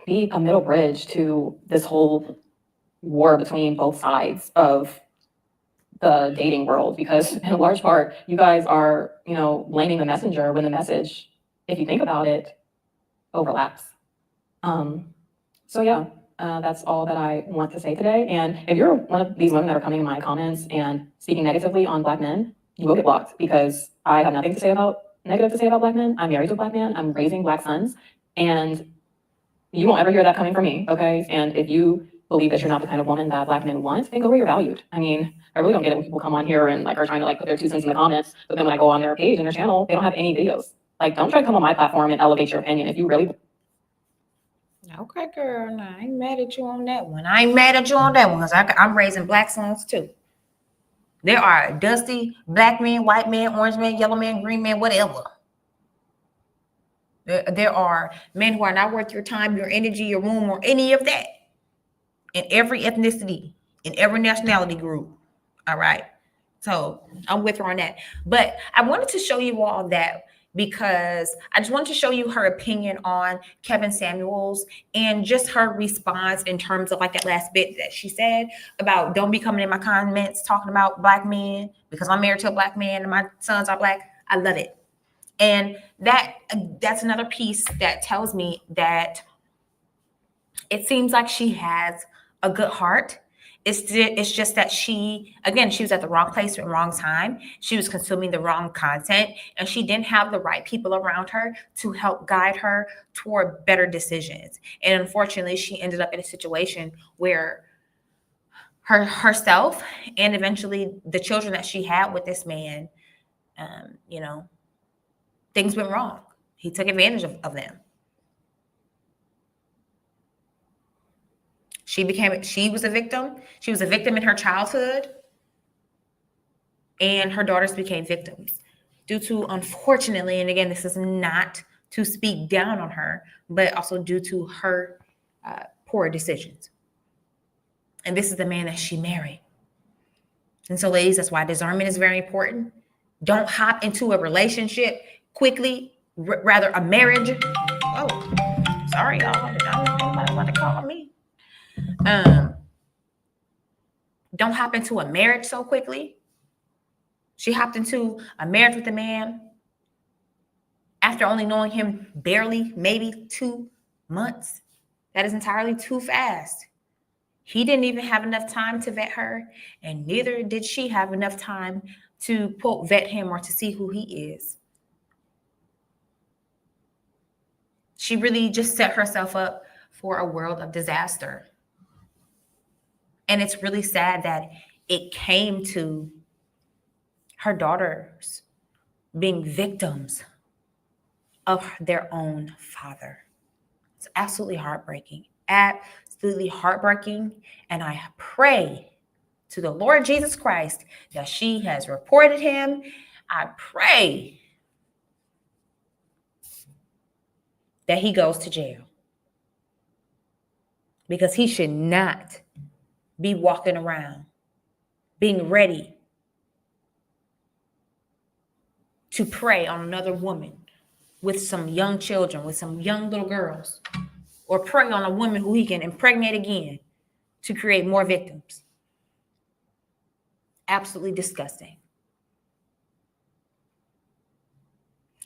[SPEAKER 3] be a middle bridge to this whole war between both sides of the dating world, because in a large part, you guys are, blaming the messenger when the message, if you think about it, overlaps. So yeah, that's all that I want to say today. And if you're one of these women that are coming in my comments and speaking negatively on Black men, you will get blocked, because I have nothing negative to say about Black men. I'm married to a Black man. I'm raising Black sons, and you won't ever hear that coming from me, okay? And if you believe that you're not the kind of woman that Black men want, then go where you're valued. I mean, I really don't get it when people come on here and are trying to put their 2 cents in the comments, but then when I go on their page and their channel, they don't have any videos. Don't try to come on my platform and elevate your opinion if you really.
[SPEAKER 2] Okay, girl. No, I ain't mad at you on that one. I ain't mad at you on that one, because I'm raising Black sons too. There are dusty Black men, white men, orange men, yellow men, green men, whatever. There are men who are not worth your time, your energy, your womb, or any of that, in every ethnicity, in every nationality group. All right. So I'm with her on that. But I wanted to show you all that because I just wanted to show you her opinion on Kevin Samuels and just her response in terms of that last bit that she said about don't be coming in my comments talking about Black men because I'm married to a Black man and my sons are Black. I love it. And that's another piece that tells me that it seems like she has a good heart. It's just that she was at the wrong place at the wrong time. She was consuming the wrong content, and she didn't have the right people around her to help guide her toward better decisions. And unfortunately, she ended up in a situation where herself and eventually the children that she had with this man, things went wrong. He took advantage of them. She was a victim. She was a victim in her childhood, and her daughters became victims due to, unfortunately, and again, this is not to speak down on her, but also due to her poor decisions. And this is the man that she married. And so, ladies, that's why discernment is very important. Don't hop into a relationship quickly, rather a marriage. Oh, sorry, y'all. I don't know anybody want to call me. Don't hop into a marriage so quickly. She hopped into a marriage with a man after only knowing him barely, maybe 2 months. That is entirely too fast. He didn't even have enough time to vet her, and neither did she have enough time to, quote, vet him or to see who he is. She really just set herself up for a world of disaster. And it's really sad that it came to her daughters being victims of their own father. It's absolutely heartbreaking. Absolutely heartbreaking. And I pray to the Lord Jesus Christ that she has reported him. I pray that he goes to jail, because he should not be walking around being ready to prey on another woman with some young children, with some young little girls, or prey on a woman who he can impregnate again to create more victims. Absolutely disgusting.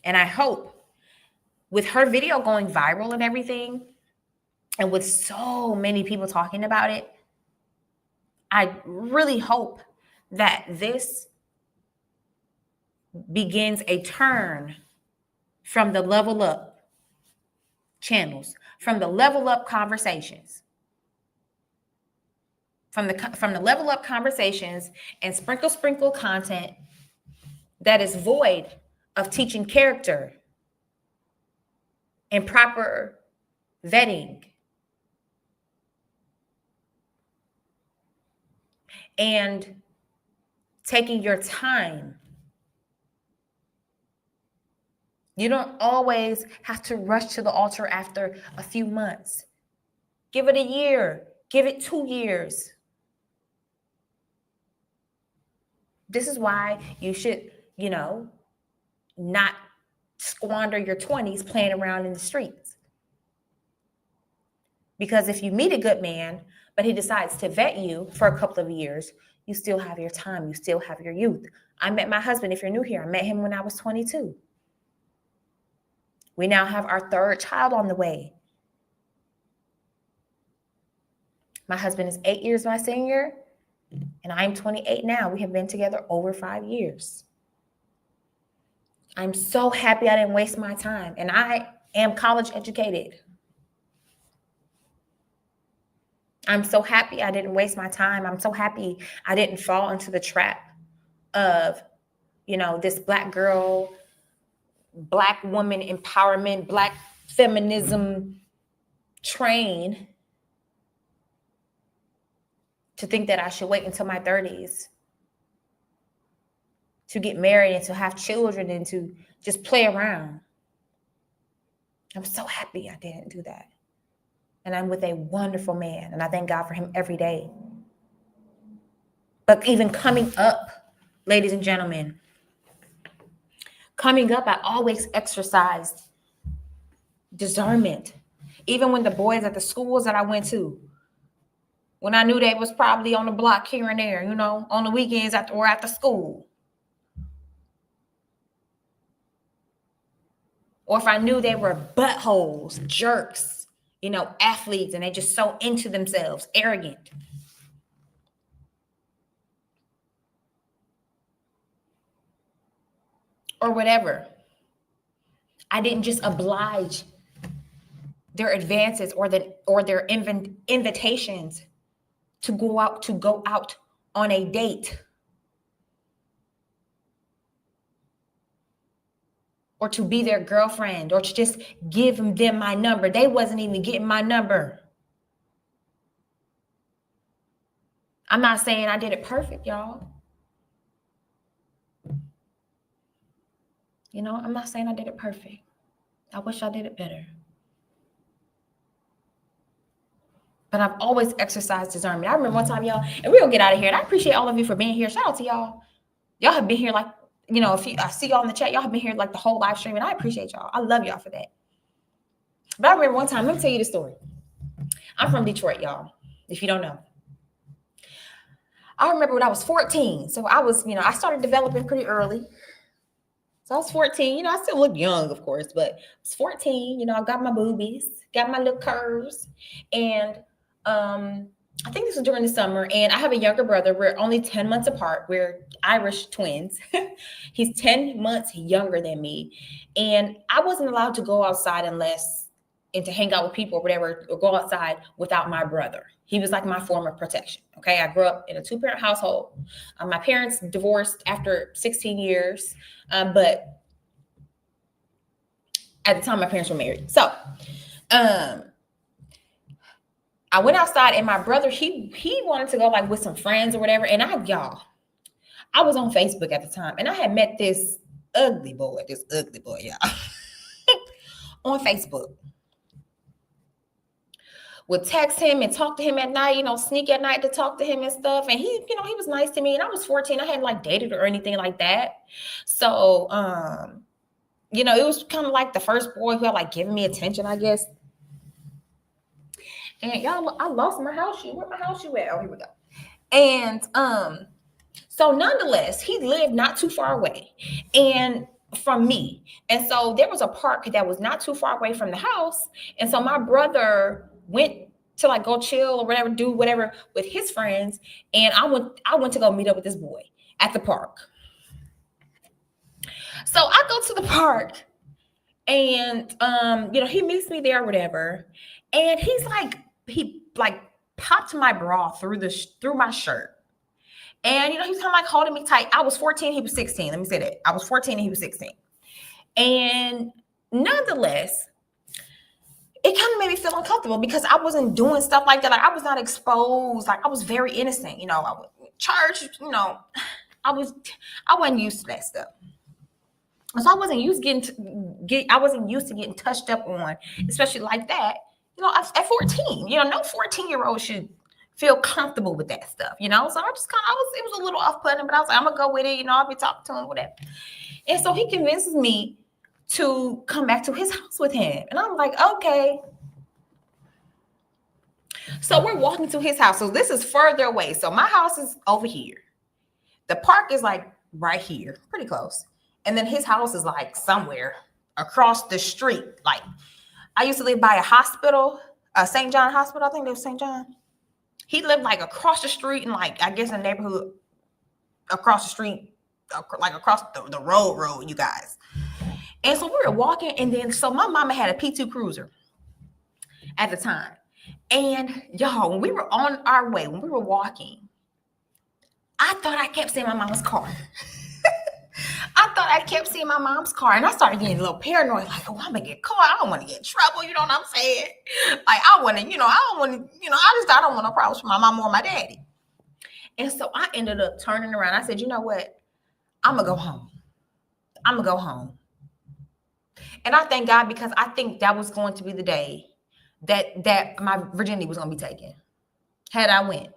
[SPEAKER 2] And I hope, with her video going viral and everything, and with so many people talking about it, I really hope that this begins a turn from the level up channels, from the level up conversations, from the level up conversations, and sprinkle content that is void of teaching character and proper vetting and taking your time. You don't always have to rush to the altar after a few months. Give it a year. Give it 2 years. This is why you should, not squander your 20s playing around in the streets. Because if you meet a good man, but he decides to vet you for a couple of years, you still have your time. You still have your youth. I met my husband, if you're new here, I met him when I was 22. We now have our 3rd child on the way. My husband is 8 years my senior, and I'm 28 now. We have been together over 5 years. I'm so happy I didn't waste my time, and I am college educated. I'm so happy I didn't waste my time. I'm so happy I didn't fall into the trap of, this Black girl, Black woman empowerment, Black feminism train to think that I should wait until my 30s to get married and to have children and to just play around. I'm so happy I didn't do that. And I'm with a wonderful man, and I thank God for him every day. But even coming up, ladies and gentlemen, coming up, I always exercised discernment. Even when the boys at the schools that I went to, when I knew they was probably on the block here and there, on the weekends or at the school. Or if I knew they were buttholes, jerks, athletes, and they just so into themselves, arrogant. Or whatever. I didn't just oblige their advances or their invitations to go out on a date. Or to be their girlfriend, or to just give them my number. They wasn't even getting my number. I'm not saying I did it perfect, y'all. I'm not saying I did it perfect. I wish I did it better. But I've always exercised discernment. I remember one time, y'all, and we're going to get out of here. And I appreciate all of you for being here. Shout out to y'all. Y'all have been here like, I see y'all in the chat, y'all have been here like the whole live stream, and I appreciate y'all. I love y'all for that. But I remember one time, let me tell you the story. I'm from Detroit, y'all, if you don't know. I remember when I was 14. So I was, I started developing pretty early. So I was 14. I still look young, of course, but I was 14. I got my boobies, got my little curves. And I think this was during the summer. And I have a younger brother. We're only 10 months apart. We're Irish twins. He's 10 months younger than me. And I wasn't allowed to go outside and to hang out with people or whatever, or go outside without my brother. He was like my form of protection. Okay. I grew up in a 2-parent household. My parents divorced after 16 years. But at the time my parents were married. So, I went outside and my brother, he wanted to go like with some friends or whatever. And I was on Facebook at the time and I had met this ugly boy, y'all, on Facebook. Would text him and talk to him at night, sneak at night to talk to him and stuff. And he was nice to me. And I was 14. I hadn't like dated or anything like that. So, it was kind of like the first boy who had like given me attention, I guess. And y'all, I lost my house shoe. Where my house shoe at? Oh, here we go. And so nonetheless, he lived not too far away and from me. And so there was a park that was not too far away from the house. And so my brother went to like go chill or whatever, do whatever with his friends. And I went to go meet up with this boy at the park. So I go to the park and, he meets me there or whatever. And he popped my bra through my shirt. And, he was kind of like holding me tight. I was 14. He was 16. Let me say that. I was 14 and he was 16. And nonetheless, it kind of made me feel uncomfortable because I wasn't doing stuff like that. Like I was not exposed. Like I was very innocent. I was church, I wasn't used to that stuff. So I wasn't used to getting touched up on, especially like that. At 14, no 14-year-old should feel comfortable with that stuff, So I just it was a little off-putting, but I was like, I'm gonna go with it, I'll be talking to him, whatever. And so he convinces me to come back to his house with him. And I'm like, okay. So we're walking to his house. So this is further away. So my house is over here. The park is like right here, pretty close. And then his house is like somewhere across the street. Like I used to live by a hospital, St. John Hospital. I think it was St. John. He lived like across the street and like, I guess in the neighborhood across the street, like across the road, you guys. And so we were walking, and then so my mama had a P2 Cruiser at the time. And y'all, when we were on our way, when we were walking, I thought I kept seeing my mom's car. And I started getting a little paranoid, like, oh, I'm gonna get caught. I don't want to get in trouble. You know what I'm saying? Like, I don't want no problems with my mom or my daddy. And so I ended up turning around. I said, you know what? I'm gonna go home. And I thank God because I think that was going to be the day that my virginity was going to be taken had I went.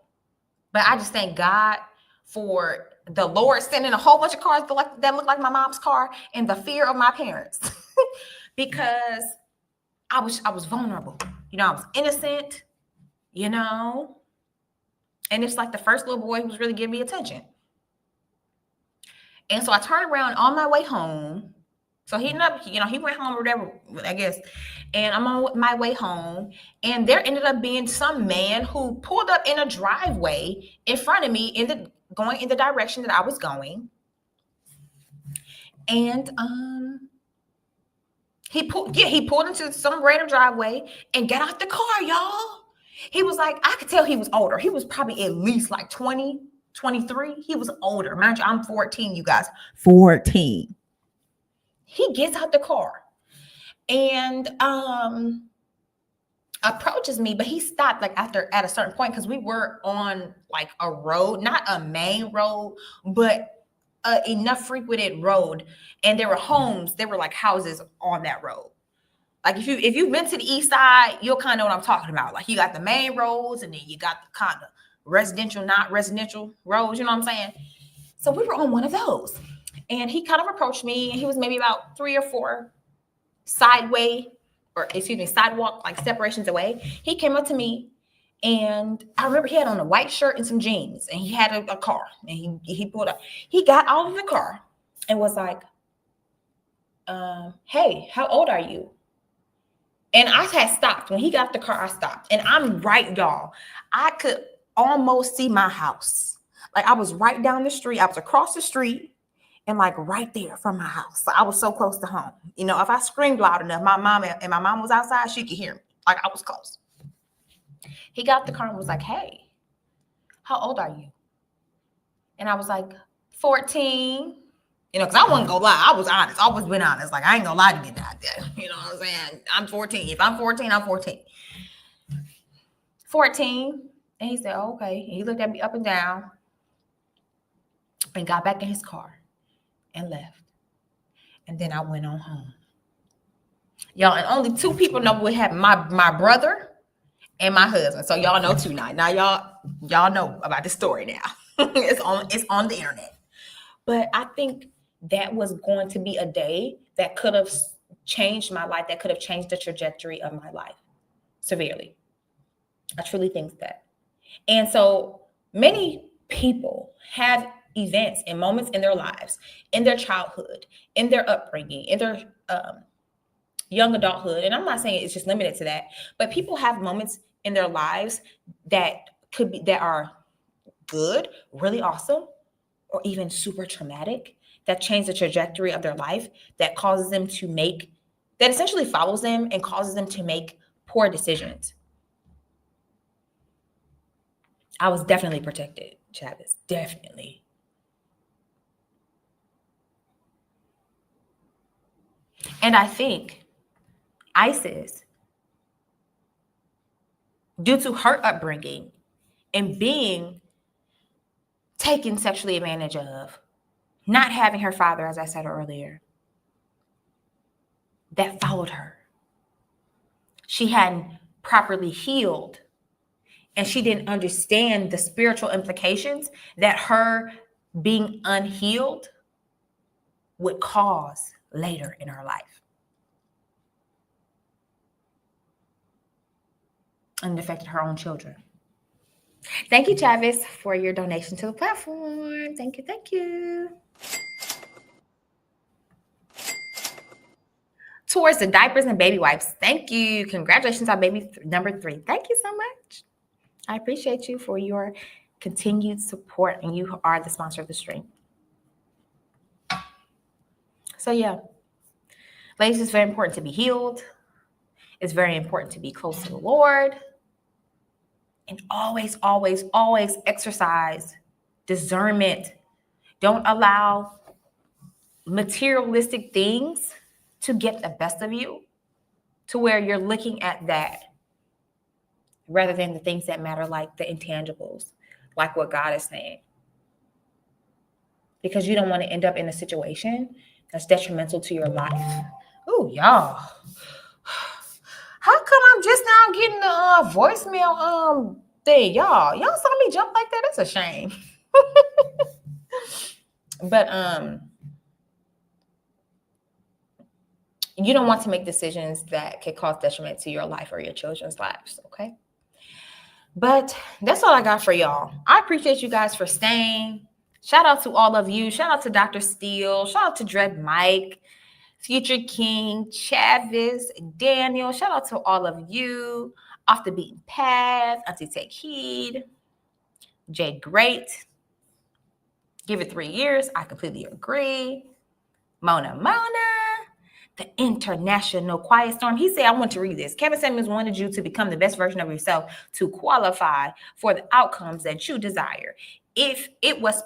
[SPEAKER 2] But I just thank God for the Lord sending a whole bunch of cars that looked like my mom's car and the fear of my parents because I was vulnerable. I was innocent, and it's like the first little boy who was really giving me attention. And so I turned around on my way home. So he ended up, he went home or whatever, I guess. And I'm on my way home. And there ended up being some man who pulled up in a driveway in front of me, going in the direction that I was going. And he pulled into some random driveway and got out the car, y'all. He was like, I could tell he was older. He was probably at least like 20, 23. He was older. Mind you, I'm 14, you guys. 14. He gets out the car and approaches me, but he stopped like at a certain point because we were on like a road, not a main road, but enough frequented road. And there were homes, there were like houses on that road. Like if you've been to the east side, you'll kind of know what I'm talking about. Like you got the main roads and then you got the kind of residential, not residential roads, you know what I'm saying? So we were on one of those. And he kind of approached me, and he was maybe about 3 or 4 sidewalk like separations away. He came up to me, and I remember he had on a white shirt and some jeans, and he had a car, and he pulled up. He got out of the car and was like, hey, how old are you? And I had stopped. When he got the car, I stopped. And I'm right, y'all. I could almost see my house. Like I was right down the street. I was across the street. And like right there from my house. So I was so close to home. If I screamed loud enough, my mom was outside, she could hear me. Like I was close. He got the car and was like, hey, how old are you? And I was like, 14. Because I wasn't gonna lie. I was honest. I always been honest. Like I ain't gonna lie to get out there. You know what I'm saying? I'm 14. If I'm 14, I'm 14. 14. And he said, oh, okay. And he looked at me up and down and got back in his car and left. And then I went on home. Y'all, and only 2 people know what happened. My brother and my husband. So y'all know tonight. Now y'all know about this story now. it's on the internet. But I think that was going to be a day that could have changed my life, that could have changed the trajectory of my life severely. I truly think that. And so many people have events and moments in their lives, in their childhood, in their upbringing, in their young adulthood. And I'm not saying it's just limited to that, but people have moments in their lives that are good, really awesome, or even super traumatic, that change the trajectory of their life, that causes them to make, that essentially follows them and causes them to make poor decisions. I was definitely protected, Chavez, definitely. And I think Isis, due to her upbringing and being taken sexually advantage of, not having her father, as I said earlier, that followed her. She hadn't properly healed, and she didn't understand the spiritual implications that her being unhealed would cause later in her life. And it affected her own children. Thank you, Chavez, for your donation to the platform. Thank you, thank you. Towards the diapers and baby wipes. Thank you. Congratulations on baby number 3. Thank you so much. I appreciate you for your continued support, and you are the sponsor of the stream. So yeah, ladies, it's very important to be healed. It's very important to be close to the Lord. And always, always, always exercise discernment. Don't allow materialistic things to get the best of you, to where you're looking at that rather than the things that matter, like the intangibles, like what God is saying. Because you don't want to end up in a situation that's detrimental to your life. Oh, y'all. How come I'm just now getting the voicemail thing? Y'all saw me jump like that? That's a shame. But you don't want to make decisions that could cause detriment to your life or your children's lives, okay? But that's all I got for y'all. I appreciate you guys for staying. Shout out to all of you. Shout out to Dr. Steele. Shout out to Dread Mike, Future King, Chavez, Daniel. Shout out to all of you. Off the Beaten Path, Auntie Take Heed, Jay Great. Give it 3 years. I completely agree. Mona, the International Quiet Storm. He said, I want to read this. Kevin Samuels wanted you to become the best version of yourself to qualify for the outcomes that you desire. If it was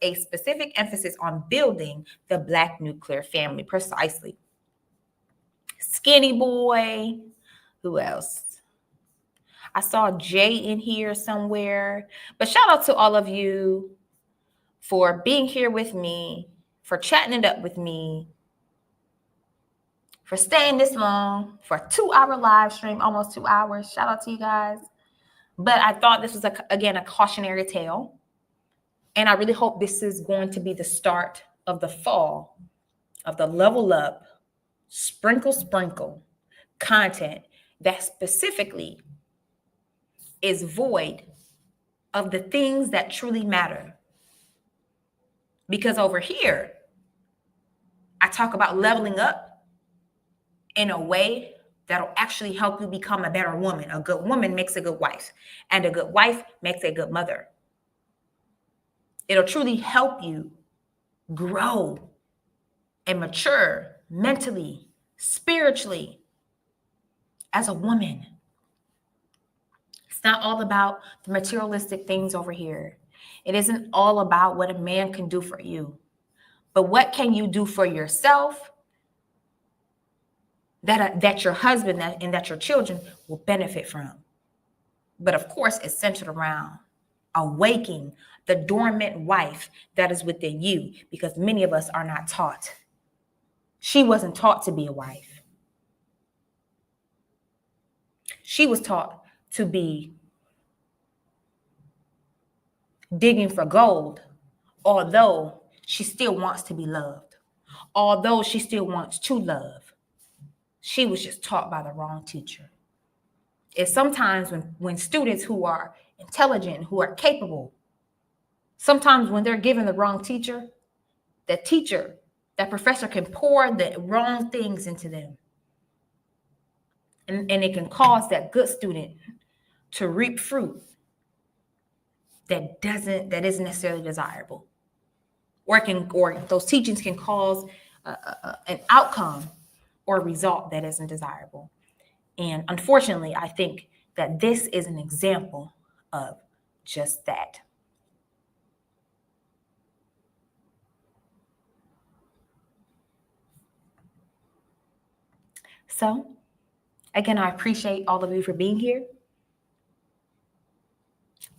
[SPEAKER 2] a specific emphasis on building the Black nuclear family. Precisely. Skinny Boy. Who else? I saw Jay in here somewhere. But shout out to all of you for being here with me, for chatting it up with me, for staying this long, for a 2-hour live stream, almost 2 hours. Shout out to you guys. But I thought this was, again, a cautionary tale. And I really hope this is going to be the start of the fall of the level up, sprinkle content that specifically is void of the things that truly matter. Because over here, I talk about leveling up in a way that'll actually help you become a better woman. A good woman makes a good wife, and a good wife makes a good mother. It'll truly help you grow and mature mentally, spiritually, as a woman. It's not all about the materialistic things over here. It isn't all about what a man can do for you, but what can you do for yourself that your husband and that your children will benefit from. But of course, it's centered around awaking the dormant wife that is within you, because many of us are not taught. She wasn't taught to be a wife. She was taught to be digging for gold, although she still wants to be loved, although she still wants to love. She was just taught by the wrong teacher. It's sometimes when students who are intelligent, who are capable, sometimes when they're given the wrong teacher, that professor can pour the wrong things into them. And it can cause that good student to reap fruit that isn't necessarily desirable. Or those teachings can cause an outcome or a result that isn't desirable. And unfortunately, I think that this is an example of just that. So, again, I appreciate all of you for being here.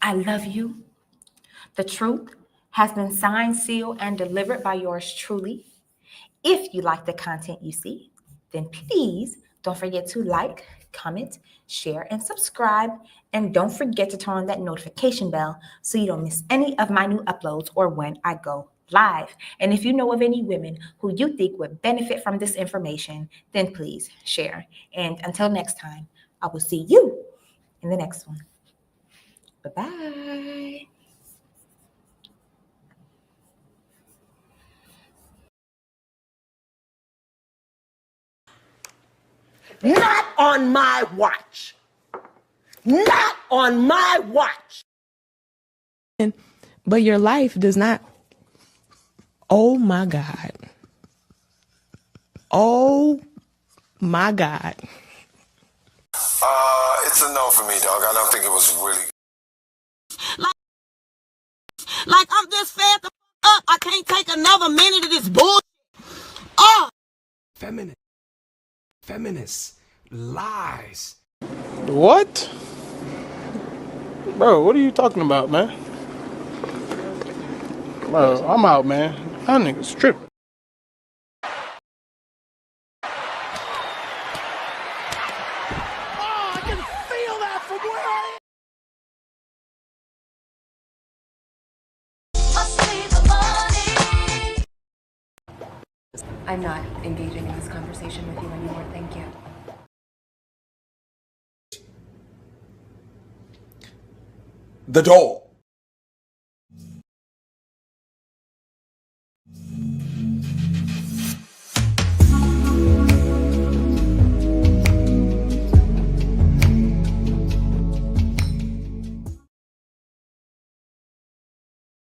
[SPEAKER 2] I love you. The truth has been signed, sealed, and delivered by yours truly. If you like the content you see, then please don't forget to like, comment, share, and subscribe. And don't forget to turn on that notification bell so you don't miss any of my new uploads or when I go live. And if you know of any women who you think would benefit from this information, then please share. And until next time, I will see you in the next one. Bye-bye.
[SPEAKER 6] Not on my watch. Not on my watch.
[SPEAKER 7] But your life does not. Oh my God. Oh my God.
[SPEAKER 8] It's a no for me, dog. I don't think it was really.
[SPEAKER 6] Like I'm just fed the up. I can't take another minute of this bullshit.
[SPEAKER 9] Feminists, lies.
[SPEAKER 10] What? Bro, what are you talking about, man? Bro, I'm out, man. That nigga's tripping.
[SPEAKER 6] I can feel that from where I am.
[SPEAKER 11] I'm not engaging in this conversation with you anymore, thank you.
[SPEAKER 8] The dog.